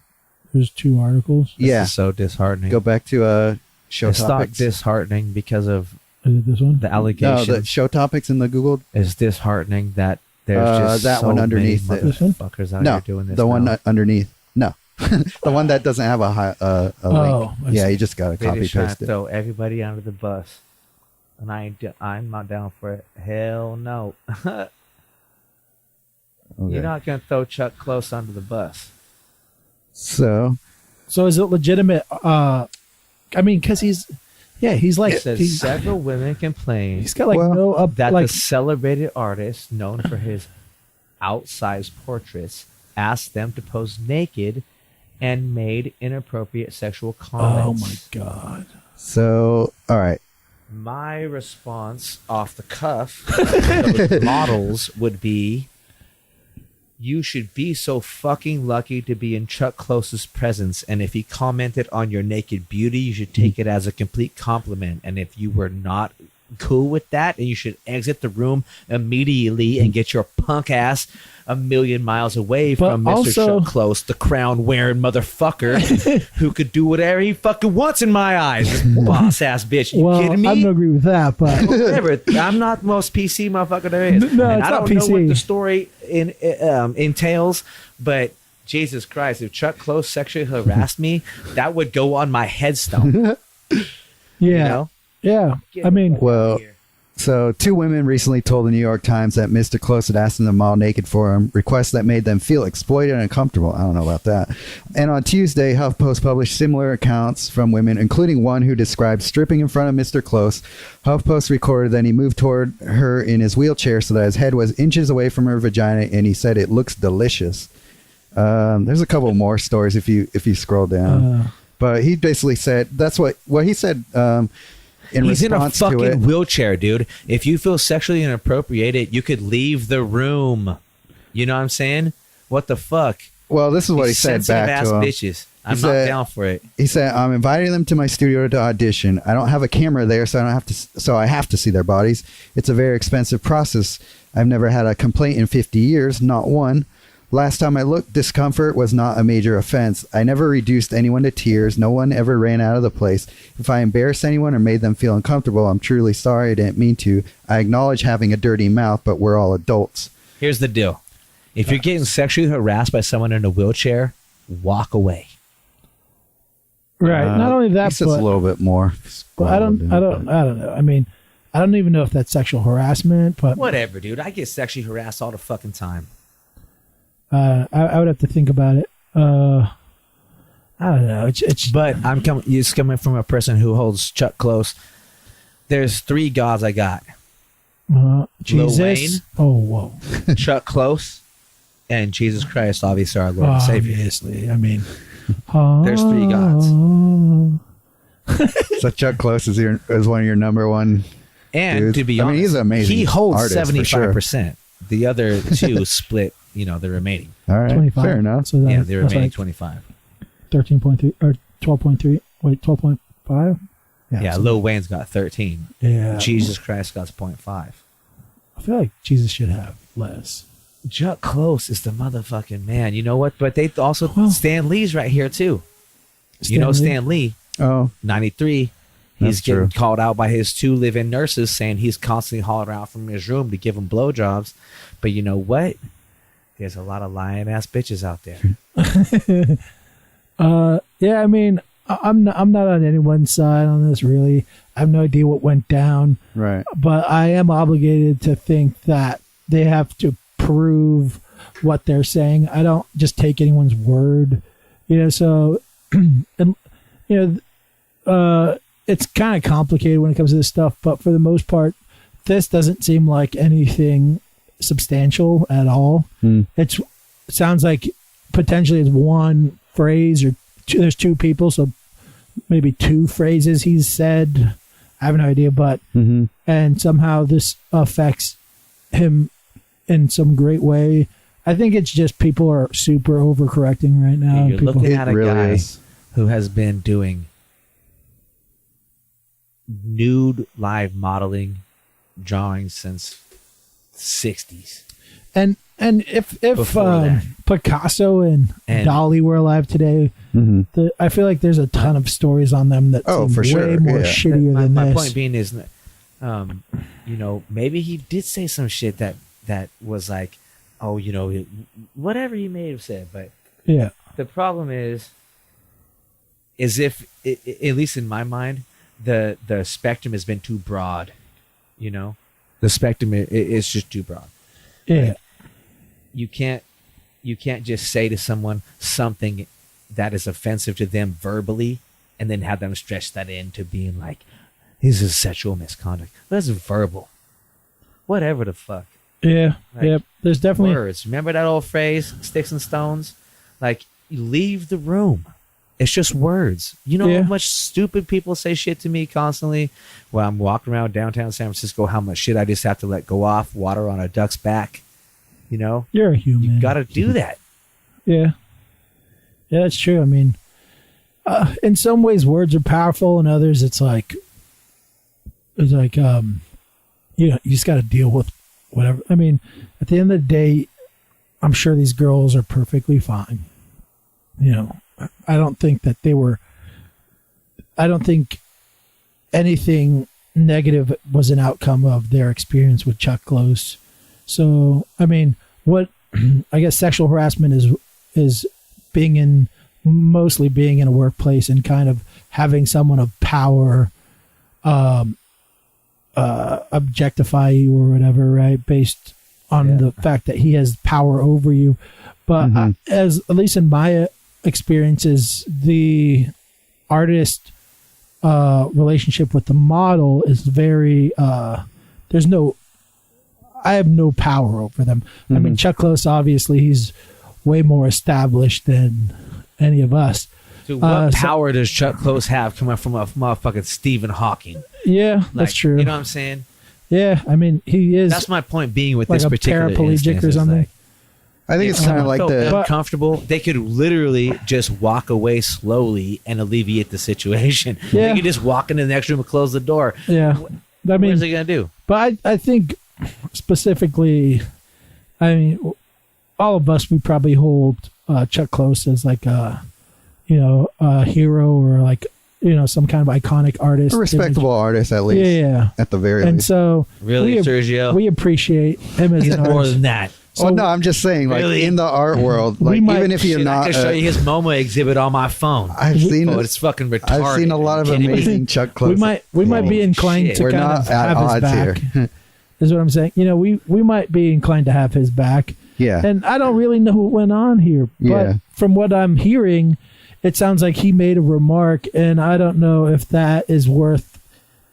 There's 2 articles. Yeah, This is so disheartening. go back to show It's not topics. disheartening because of Is it this one? the No, allegations. the show topics in the Google. It's disheartening that there's just that so one many underneath it. motherfuckers out No, here doing this. the one now. underneath. No, the one that doesn't have a link. I Yeah, see. you just gotta They copy just trying paste to it. throw everybody under the bus, and I'm not down for it. Hell no. Okay. You're not gonna throw Chuck Close under the bus. So So is it legitimate? I mean, because he's like It says several women complained he's got like Well, no up that like the celebrated artist, known for his outsized portraits, asked them to pose naked and made inappropriate sexual oh comments. my god. all right. My response off the cuff to those models would be, you should be so fucking lucky to be in Chuck Close's presence, and if he commented on your naked beauty, you should take it as a complete compliment. And if you were not cool with that, and you should exit the room immediately and get your punk ass a million miles away But from Mr. also- Chuck Close, the crown wearing motherfucker who could do whatever he fucking wants in my eyes. This boss ass bitch. You Well, kidding me? I don't agree with that, but Whatever. I'm not the most PC motherfucker there is. No, and it's I not don't know what PC. the story entails, but Jesus Christ, if Chuck Close sexually harassed me, that would go on my headstone. yeah, You know? yeah. Get I mean, the fuck Well, out of here. So 2 women recently told the New York Times that Mr. Close had asked them to model naked for him, requests that made them feel exploited and uncomfortable. I don't know about that. And on Tuesday, HuffPost published similar accounts from women, including one who described stripping in front of Mr. Close. HuffPost recorded that he moved toward her in his wheelchair so that his head was inches away from her vagina, and he said it looks delicious. There's a couple more stories if you scroll down. But he basically said, that's what he said in He's in a response to it. fucking wheelchair, dude. If you feel sexually inappropriated, you could leave the room. You know what I'm saying? What the fuck? Well, this is what he said back ass to him. bitches. I'm He not said- down for it. He said, "I'm inviting them to my studio to audition. I don't have a camera there, so I have to see their bodies. It's a very expensive process. I've never had a complaint in 50 years, not one. Last time I looked, discomfort was not a major offense. I never reduced anyone to tears. No one ever ran out of the place. If I embarrassed anyone or made them feel uncomfortable, I'm truly sorry. I didn't mean to. I acknowledge having a dirty mouth, but we're all adults." Here's the deal. If you're getting sexually harassed by someone in a wheelchair, walk away. right. Not only He that, says but a little bit more. I don't know. I mean, I don't even know if that's sexual harassment, but Whatever, dude. I get sexually harassed all the fucking time. I would have to think about it. I don't know. It's But it's coming from a person who holds Chuck Close. There's 3 gods I got. Jesus. Wayne. Oh, whoa. Chuck Close and Jesus Christ, obviously our Lord and Savior. Obviously, I mean, There's 3 gods. So Chuck Close is one of your number one. And Dude. to be I mean, honest, he's an amazing he holds artist, for sure. 75%. The other 2 split, the remaining. All right, 25. fair enough. So Yeah, the that's remaining like 25. 13.3 or 12.3. Wait, 12.5. Yeah, so- Lil Wayne's got 13. Yeah. Jesus Christ got 0.5. I feel like Jesus should have less. Chuck Close is the motherfucking man. You know what? But they also Well- Stan Lee's right here too. Stan Lee? Stan Lee, Oh, 93. That's He's getting true. called out by his 2 live-in nurses, saying he's constantly hauled out from his room to give him blowjobs. But you know what? There's a lot of lying ass bitches out there. Yeah, I mean, I'm not on anyone's side on this, really. I have no idea what went down, right. but I am obligated to think that they have to prove what they're saying. I don't just take anyone's word, so, and, it's kind of complicated when it comes to this stuff, but for the most part, this doesn't seem like anything substantial at all. It sounds like potentially it's one phrase or there's 2 people, so maybe 2 phrases he's said. I have no idea, but and somehow this affects him in some great way. I think it's just people are super overcorrecting right now. You're people, looking at a really guy is. who has been doing nude live modeling drawings since the 60s. and if Before that. Picasso and And- Dali were alive today, I feel like there's a ton of stories on them that seem for way sure, more yeah. shittier my, than my this. point being is, you know, maybe he did say some shit that was like, oh, you know, whatever he may have said. But Yeah. the problem is if, at least in my mind, the spectrum has been too broad. You know, the spectrum is just too broad. Yeah. You can't just say to someone something that is offensive to them verbally and then have them stretch that into being like, this is sexual misconduct. That's verbal. Whatever the fuck. Yeah. Like, Yeah. There's definitely Words. Remember that old phrase, sticks and stones? Like, you leave the room. It's just words. You know Yeah. how much stupid people say shit to me constantly when I'm walking around downtown San Francisco, how much shit I just have to let go off, water on a duck's back. You know? you're a human. You got to do that. Yeah. Yeah, that's true. I mean, in some ways words are powerful, in others you know, you just got to deal with whatever. I mean, at the end of the day, I'm sure these girls are perfectly fine. You know, I don't think anything negative was an outcome of their experience with Chuck Close. So, I mean, what I guess sexual harassment is mostly being in a workplace and kind of having someone of power objectify you or whatever, right? Based on the fact that he has power over you. But as at least in my experiences, the artist relationship with the model is very I have no power over them. I mean, Chuck Close, obviously, he's way more established than any of us. Dude, what power does Chuck Close have coming from a motherfucking Stephen Hawking? Yeah, that's true. You know what I'm saying? Yeah, I mean, he is. That's my point being with like this a particular paraplegic instance, or is something. like, I think it's if kind of someone like felt the uncomfortable, they could literally just walk away slowly and alleviate the situation. Yeah. They could just walk into the next room and close the door. Yeah, I What mean, is he gonna do? but I think specifically, I mean, all of us, we probably hold Chuck Close as like a hero or like, you know, some kind of iconic artist. a respectable artist at least. Yeah. At the very And least. so Really, we, Sergio? we appreciate him as He's an more artist. than that. Well, no, I'm just saying, like Really? in the art world, We like might- even if you're Shit, I not, can show you his MoMA exhibit on my phone. I've seen Oh, it. it's fucking retarded. I've seen a lot of Are you kidding me? amazing Chuck Close. We might be Holy inclined shit. to We're kind not of at have his odds back. here. Is what I'm saying. You know, we might be inclined to have his back. Yeah. And I don't really know what went on here, but Yeah. from what I'm hearing, it sounds like he made a remark, and I don't know if that is worth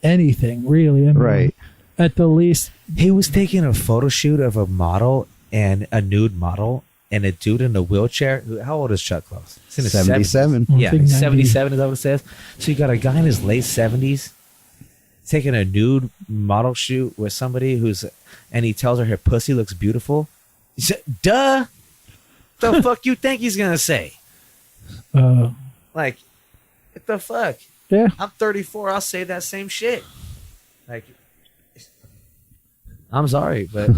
anything, really. I mean, Right. At the least, He was taking a photo shoot of a model and a nude model and a dude in a wheelchair. How old is Chuck Close? He's in his 77. 70s. Yeah, I think 90. 77 is that what it says? So you got a guy in his late 70s taking a nude model shoot with somebody and he tells her pussy looks beautiful. He said, duh. The fuck you think he's gonna say? Like, what the fuck? yeah, I'm 34. I'll say that same shit. Like, I'm sorry, but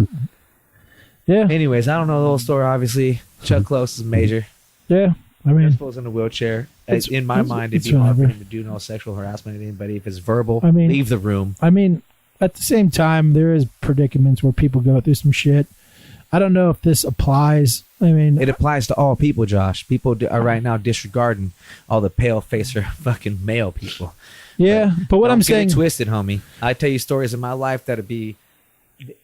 yeah, anyways, I don't know the whole story. Obviously, Chuck Close is major. yeah. I I mean, suppose in a wheelchair. In my mind, it'd it's be hard for whatever. him to do no sexual harassment of anybody. If it's verbal, I mean- leave the room. at the same time, there is predicaments where people go through some shit. I don't know if this applies. I mean, It applies to all people, Josh. People are right now disregarding all the pale facer fucking male people. yeah. But what Don't I'm get saying, it twisted, homie. I tell you stories in my life that'd be.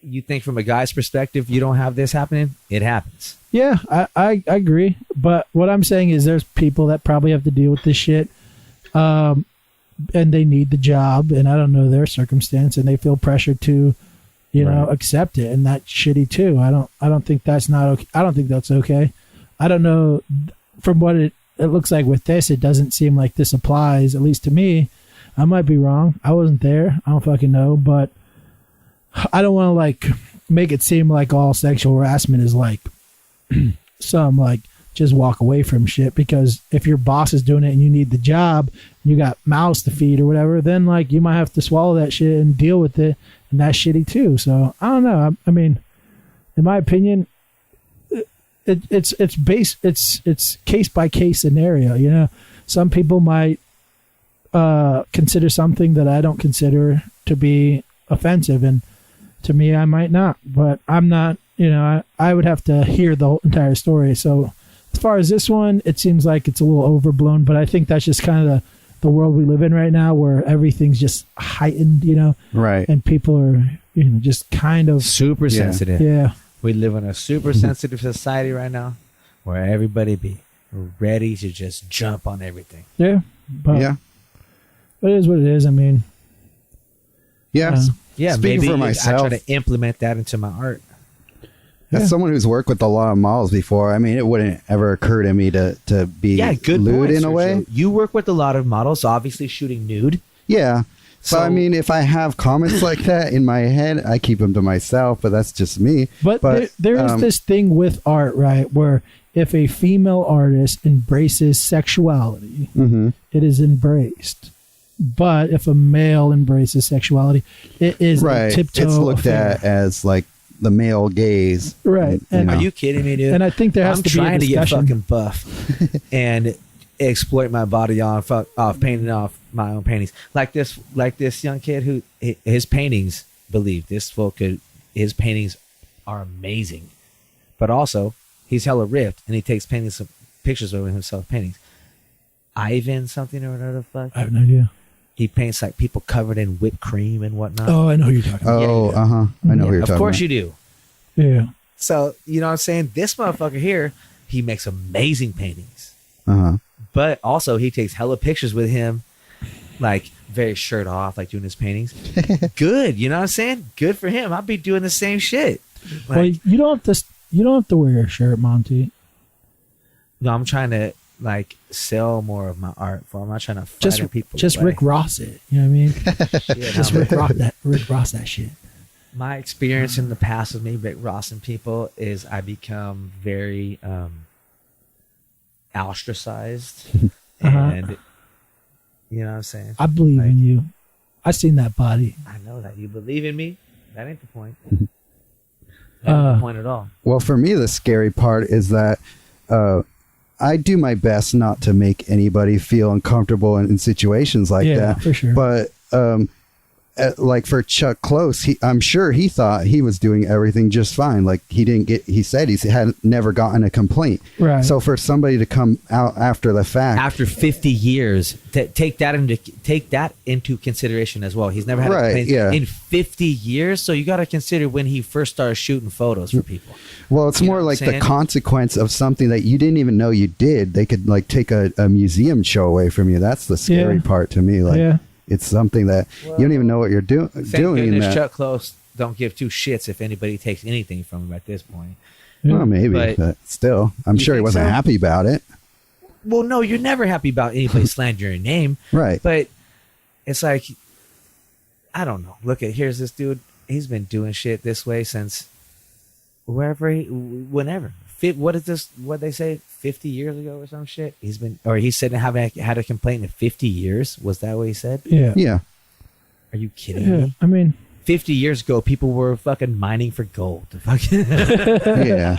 You think from a guy's perspective, you don't have this happening? It happens. yeah, I agree. But what I'm saying is, there's people that probably have to deal with this shit, and they need the job, and I don't know their circumstance, and they feel pressured to, you know, accept it, and that's shitty too. I don't think that's not okay. I don't think that's okay. I don't know from what it looks like with this, it doesn't seem like this applies, at least to me. I might be wrong. I wasn't there. I don't fucking know, but I don't want to like make it seem like all sexual harassment is like some like just walk away from shit, because if your boss is doing it and you need the job, you got mouths to feed or whatever, then like you might have to swallow that shit and deal with it, and that's shitty too. So I don't know. I mean, in my opinion, it's case by case scenario. You know, some people might consider something that I don't consider to be offensive, and to me, I might not. But I'm not. You know, I would have to hear the whole entire story. So as far as this one, it seems like it's a little overblown, but I think that's just kind of the world we live in right now, where everything's just heightened, you know, right? And people are, you know, just kind of super sensitive. Yeah, we live in a super sensitive society right now, where everybody be ready to just jump on everything. Yeah, but yeah, it is what it is. I mean, yeah, yeah. Speaking Maybe for myself, I try to implement that into my art. As someone who's worked with a lot of models before, I mean, it wouldn't ever occur to me to be good lewd points, in a way. Sergio. You work with a lot of models, obviously shooting nude. Yeah. So I mean, if I have comments like that in my head, I keep them to myself, but that's just me. But there is this thing with art, right, where if a female artist embraces sexuality, it is embraced. But if a male embraces sexuality, it is a tiptoe It's looked affair. at as like the male gaze. Right. And, Are you kidding me, dude? And I think there has to be a trying to get discussion. fucking buff and exploit my body off painting off my own paintings. Like this young kid who his paintings, believe this fool could, his paintings are amazing, but also he's hella ripped and he takes pictures of himself paintings. Ivan something or another. Fuck. I have no idea. He paints like people covered in whipped cream and whatnot. Oh, I know who you're talking about. Oh, I know who you're talking about. Of course you do. Yeah. So, you know what I'm saying? This motherfucker here, he makes amazing paintings. Uh-huh. But also he takes hella pictures with him, like very shirt off, like doing his paintings. Good. You know what I'm saying? Good for him. I'll be doing the same shit. Like, Well, you don't have to wear your shirt, Monty. no, I'm trying to like sell more of my art for. I'm not trying to frighten people. Just away. Rick Ross it. You know what I mean? Shit, Just no, Rick Ross that shit. my experience in the past with me, Rick Ross and people, is I become very ostracized, and you know what I'm saying. I believe in you. I seen that body. I know that you believe in me. That ain't the point. That ain't the point at all. Well, for me, the scary part is that I do my best not to make anybody feel uncomfortable in situations like that. For sure. But like for Chuck Close, I'm sure he thought he was doing everything just fine. Like he said he had never gotten a complaint. Right. So for somebody to come out after the fact, After 50 years, take that into consideration as well. He's never had a complaint in 50 years, so you got to consider when he first started shooting photos for people. well, it's more like the consequence of something that you didn't even know you did. They could like take a museum show away from you. That's the scary part to me. Like it's something that you don't even know what you're doing. Thank goodness Chuck Close don't give two shits if anybody takes anything from him at this point. Well, maybe, but still, I'm sure he wasn't happy about it. Well, no, you're never happy about anybody slandering your name. Right. But it's like, I don't know. Look here's this dude. He's been doing shit this way since whenever. What is this? What they say? 50 years ago or some shit. He said to have had a complaint in 50 years. Was that what he said? Yeah. Yeah. Are you kidding me? I mean, 50 years ago, people were fucking mining for gold. Yeah.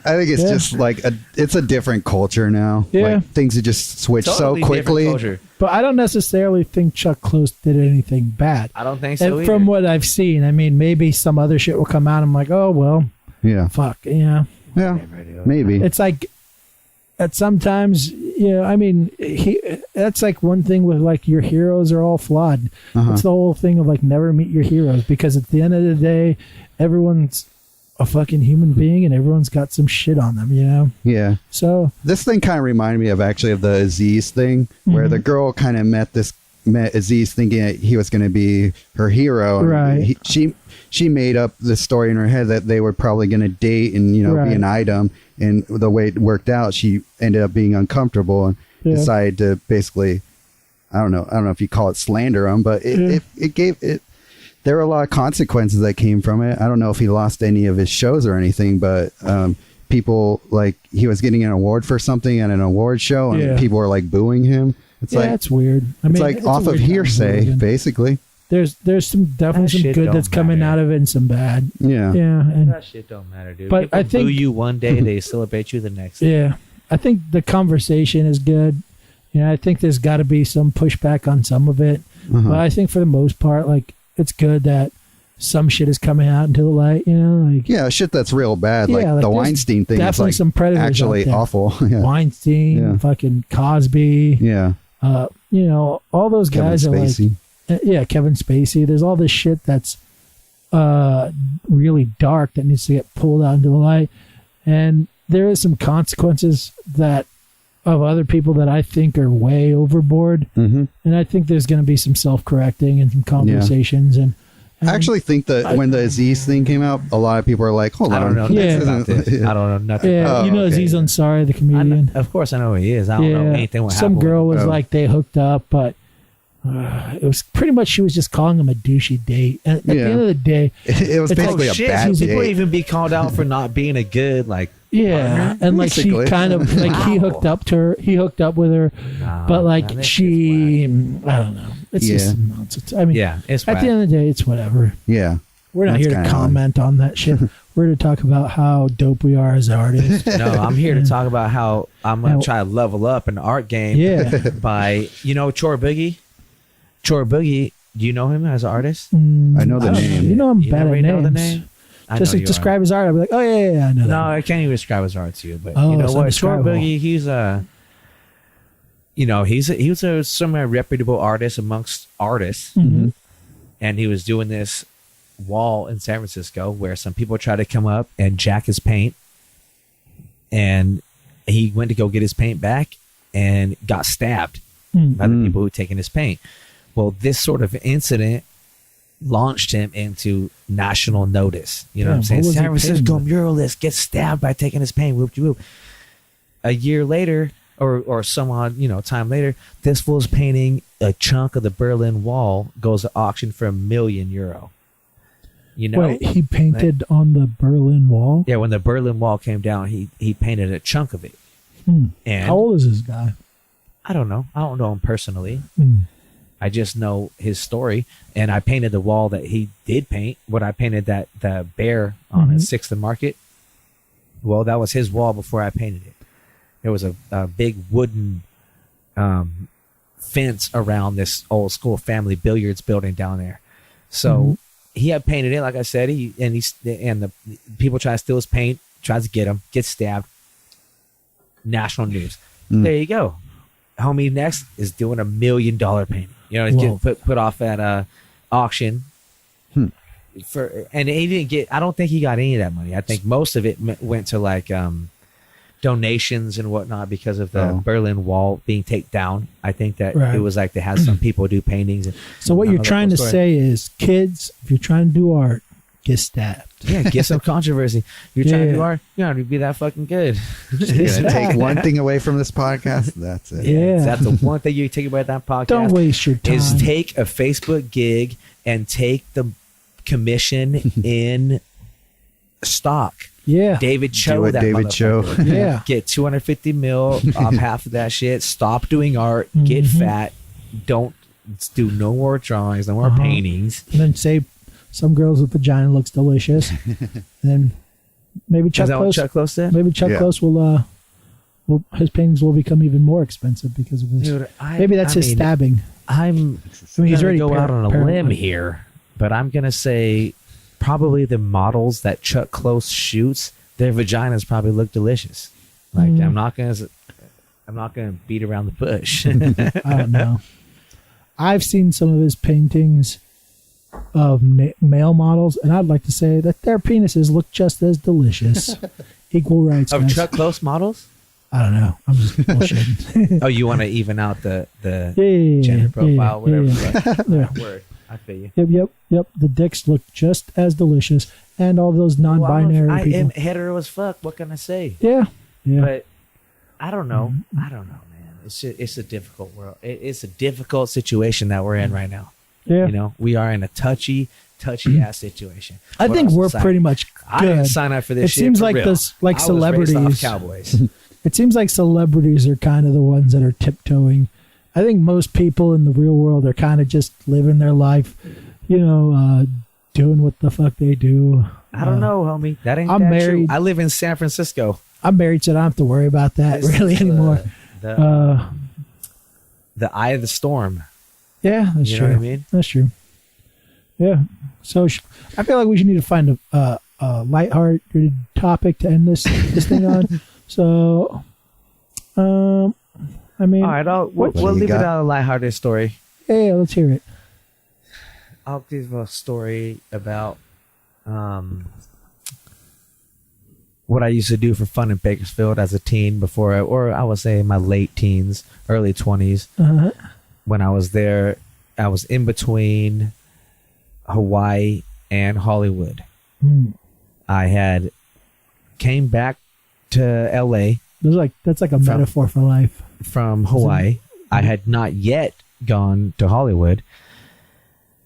I think it's just like it's a different culture now. Yeah. Like things have just switched Totally so quickly. different culture. but I don't necessarily think Chuck Close did anything bad. I don't think so And from either. what I've seen, I mean, maybe some other shit will come out. I'm like, oh well, Yeah. fuck, yeah. Yeah. Maybe. It's like at sometimes, I mean, that's like one thing with like your heroes are all flawed. It's the whole thing of like never meet your heroes, because at the end of the day, everyone's a fucking human being and everyone's got some shit on them, you know? Yeah. So This thing kind of reminded me of the Aziz thing, where the girl kind of met this met Aziz thinking that he was going to be her hero. Right. She made up the story in her head that they were probably going to date and, you know, be an item. And the way it worked out, she ended up being uncomfortable and decided to basically, I don't know if you call it slander him, but it gave it. There were a lot of consequences that came from it. I don't know if he lost any of his shows or anything, but people, like, he was getting an award for something at an award show and people were like booing him. It's like, it's weird. I mean, it's like off of hearsay, basically. There's some definitely some good that's coming out of it and some bad. Yeah. And that shit don't matter, dude. But People I think boo you one day, they celebrate you the next. Yeah, I think the conversation is good. You know, I think there's got to be some pushback on some of it, but I think for the most part, like, it's good that some shit is coming out into the light. You know, like shit that's real bad, like the Weinstein thing. Definitely is like some predators actually out there. awful. Weinstein, fucking Cosby. Yeah. You know, all those guys Kevin Spacey. are like. Kevin Spacey. There's all this shit that's really dark that needs to get pulled out into the light, and there is some consequences that of other people that I think are way overboard. And I think there's going to be some self-correcting and some conversations. And I actually think that when the Aziz thing came out, a lot of people are like, "Hold on, I don't know about this. I don't know nothing. Yeah, you know Aziz Ansari, the comedian. Of course, I know who he is. I don't know anything. What some happened girl was like they hooked up, but. It was pretty much she was just calling him a douchey date. And at the end of the day, it was basically a bad date. People even be called out for not being a good partner. And like basically. she kind of like he hooked up with her, but like she, I don't know. It's just nonsense. I mean, it's at the end of the day, it's whatever. Yeah, we're not here to comment on that shit. We're here to talk about how dope we are as artists. No, I'm here to talk about how I'm gonna try to level up an art game. By Chor Boogie. Chor Boogie, do you know him as an artist? I know the name. You know I'm bad at names. Know the name? Just like describe his art, I'll be like, oh yeah, I know that. No, I can't even describe his art to you. But you know what? Chor Boogie, he's a semi reputable artist amongst artists, and he was doing this wall in San Francisco where some people tried to come up and jack his paint, and he went to go get his paint back and got stabbed by the people who taken his paint. Well, this sort of incident launched him into national notice. You know what I'm saying? San Francisco muralist gets stabbed by taking his paint. Whoop, whoop. A year later, or some odd time later, this fool's painting a chunk of the Berlin Wall goes to auction for €1 million. Wait, he painted on the Berlin Wall? Yeah, when the Berlin Wall came down, he painted a chunk of it. And how old is this guy? I don't know. I don't know him personally. I just know his story, and I painted the wall that he did paint. When I painted the bear on 6th and Market, well, that was his wall before I painted it. There was a big wooden fence around this old school family billiards building down there. So he had painted it, like I said. The people try to steal his paint, tries to get him, gets stabbed. National news. There you go. Homie next is doing $1 million painting. He's getting put off at auction. And he didn't get. I don't think he got any of that money. I think most of it went to like donations and whatnot because of the Berlin Wall being taken down. I think that it was like they had some people do paintings. So what you're trying to say is, kids, if you're trying to do art, get stabbed. Yeah, get some controversy. You're trying to do art, you don't have to be that fucking good. You're gonna take one thing away from this podcast. That's it. Yeah, that's the one thing you take away from that podcast. Don't waste your time. Is take a Facebook gig and take the commission in stock. Yeah, David Cho. David Cho. Yeah, get $250 million off half of that shit. Stop doing art. Get fat. Don't do no more drawings. No more paintings. And then say. Some girls with vagina looks delicious. And then maybe Chuck Close. Maybe Chuck Close will his paintings will become even more expensive because of this. Dude, maybe that's his stabbing. He's ready to go out on a limb here, but I'm gonna say probably the models that Chuck Close shoots, their vaginas probably look delicious. Like I'm not gonna beat around the bush. I don't know. I've seen some of his paintings of male models, and I'd like to say that their penises look just as delicious. Equal rights of guys. Chuck Close models. I don't know. I'm just bullshitting. Oh, you want to even out the Yeah, gender profile, whatever. Yeah. Word. I feel you. Yep. The dicks look just as delicious, and all those non-binary I people. am hetero as fuck. What can I say? Yeah. But I don't know. I don't know, man. It's a difficult world. It's a difficult situation that we're in right now. Yeah. You know, we are in a touchy ass situation. I think we're pretty much good. I didn't sign up for this. It shit seems for like real. this, like I was raised celebrities. off Cowboys. It seems like celebrities are kind of the ones that are tiptoeing. I think most people in the real world are kind of just living their life, doing what the fuck they do. I don't know, homie. That ain't I'm that married. true. I live in San Francisco. I'm married, so I don't have to worry about that This really is anymore. The eye of the storm. Yeah, that's You true. know what I mean? That's true. Yeah. So I feel like we should need to find a lighthearted topic to end this thing on. So, I mean, All right, we'll do you leave got? it out a lighthearted story. yeah, let's hear it. I'll give a story about what I used to do for fun in Bakersfield as a teen or I would say my late teens, early 20s. Uh-huh. When I was there, I was in between Hawaii and Hollywood. I had came back to LA That's like a metaphor for life. from Hawaii. I had not yet gone to Hollywood.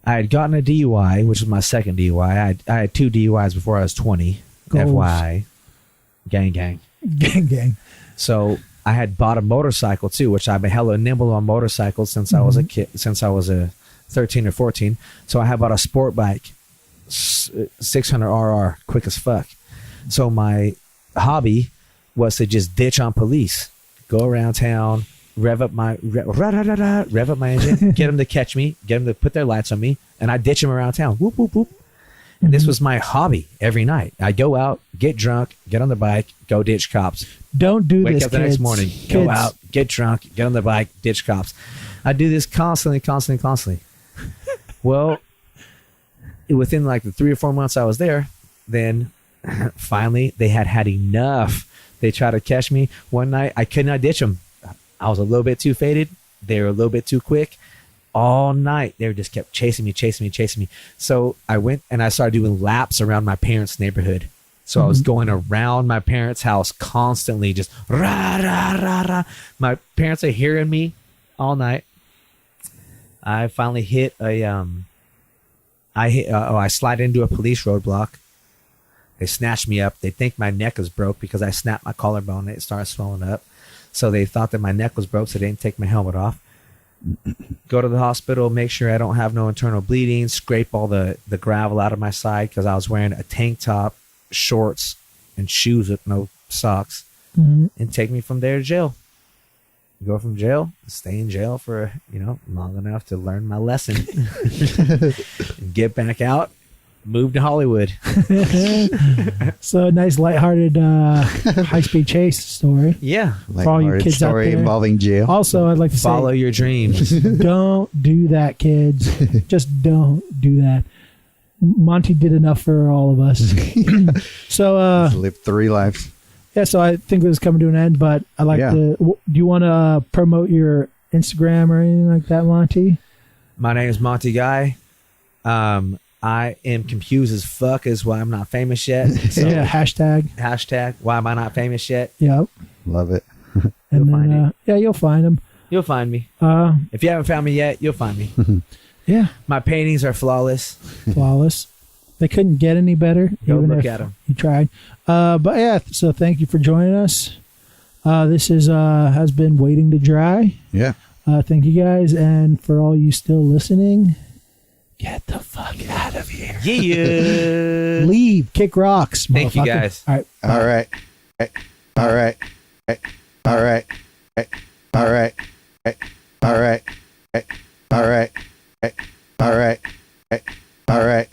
I had gotten a DUI, which was my second DUI. I had 2 DUIs before I was 20. Goals. FYI. Gang. Gang. So I had bought a motorcycle too, which I've been hella nimble on motorcycles since I was a kid, since I was a 13 or 14. So I had bought a sport bike, 600 RR, quick as fuck. So my hobby was to just ditch on police, go around town, rev up my engine, get them to catch me, get them to put their lights on me, and I ditch them around town. Whoop, whoop, whoop. And this was my hobby every night. I go out, get drunk, get on the bike, go ditch cops. Don't do Wake this, up the next morning, go out, get drunk, get on the bike, ditch cops. I do this constantly. Well, within like the 3 or 4 months I was there, then finally they had enough. They tried to catch me one night. I could not ditch them. I was a little bit too faded. They were a little bit too quick. All night they just kept chasing me. So I went and I started doing laps around my parents' neighborhood. So I was going around my parents' house constantly, just rah, rah, rah, rah. My parents are hearing me all night. I finally hit I slide into a police roadblock. They snatched me up. They think my neck is broke because I snapped my collarbone and it started swelling up. So they thought that my neck was broke, so they didn't take my helmet off. Go to the hospital, make sure I don't have no internal bleeding, scrape all the gravel out of my side because I was wearing a tank top, shorts, and shoes with no socks, and take me from there to jail. Go from jail, stay in jail for, long enough to learn my lesson. And get back out, move to Hollywood. So nice, lighthearted, high-speed chase story. Yeah. For all you kids out story there. involving jail. Also, I'd like to Follow say, your dreams. don't do that, kids. Just don't do that. Monty did enough for all of us. So, Live 3 lives. yeah, so I think this is coming to an end, but I'd like to. Do you want to promote your Instagram or anything like that, Monty? My name is Monty Guy. I am confused as fuck as why I'm not famous yet. So Yeah, hashtag. why am I not famous yet? Yep. Love it. And You'll find then, yeah, you'll find them. You'll find me. If you haven't found me yet, you'll find me. Yeah, My paintings are flawless. flawless. They couldn't get any better. Go even look if at them. You tried. But yeah, so thank you for joining us. This has been Waiting to Dry. Yeah. Thank you guys, and for all you still listening, get the fuck out of here. Yeah. Leave. Kick rocks. Thank you, motherfucker. guys. All right. All right. All right. All right. All right. All right. All right. All right. All right. All right.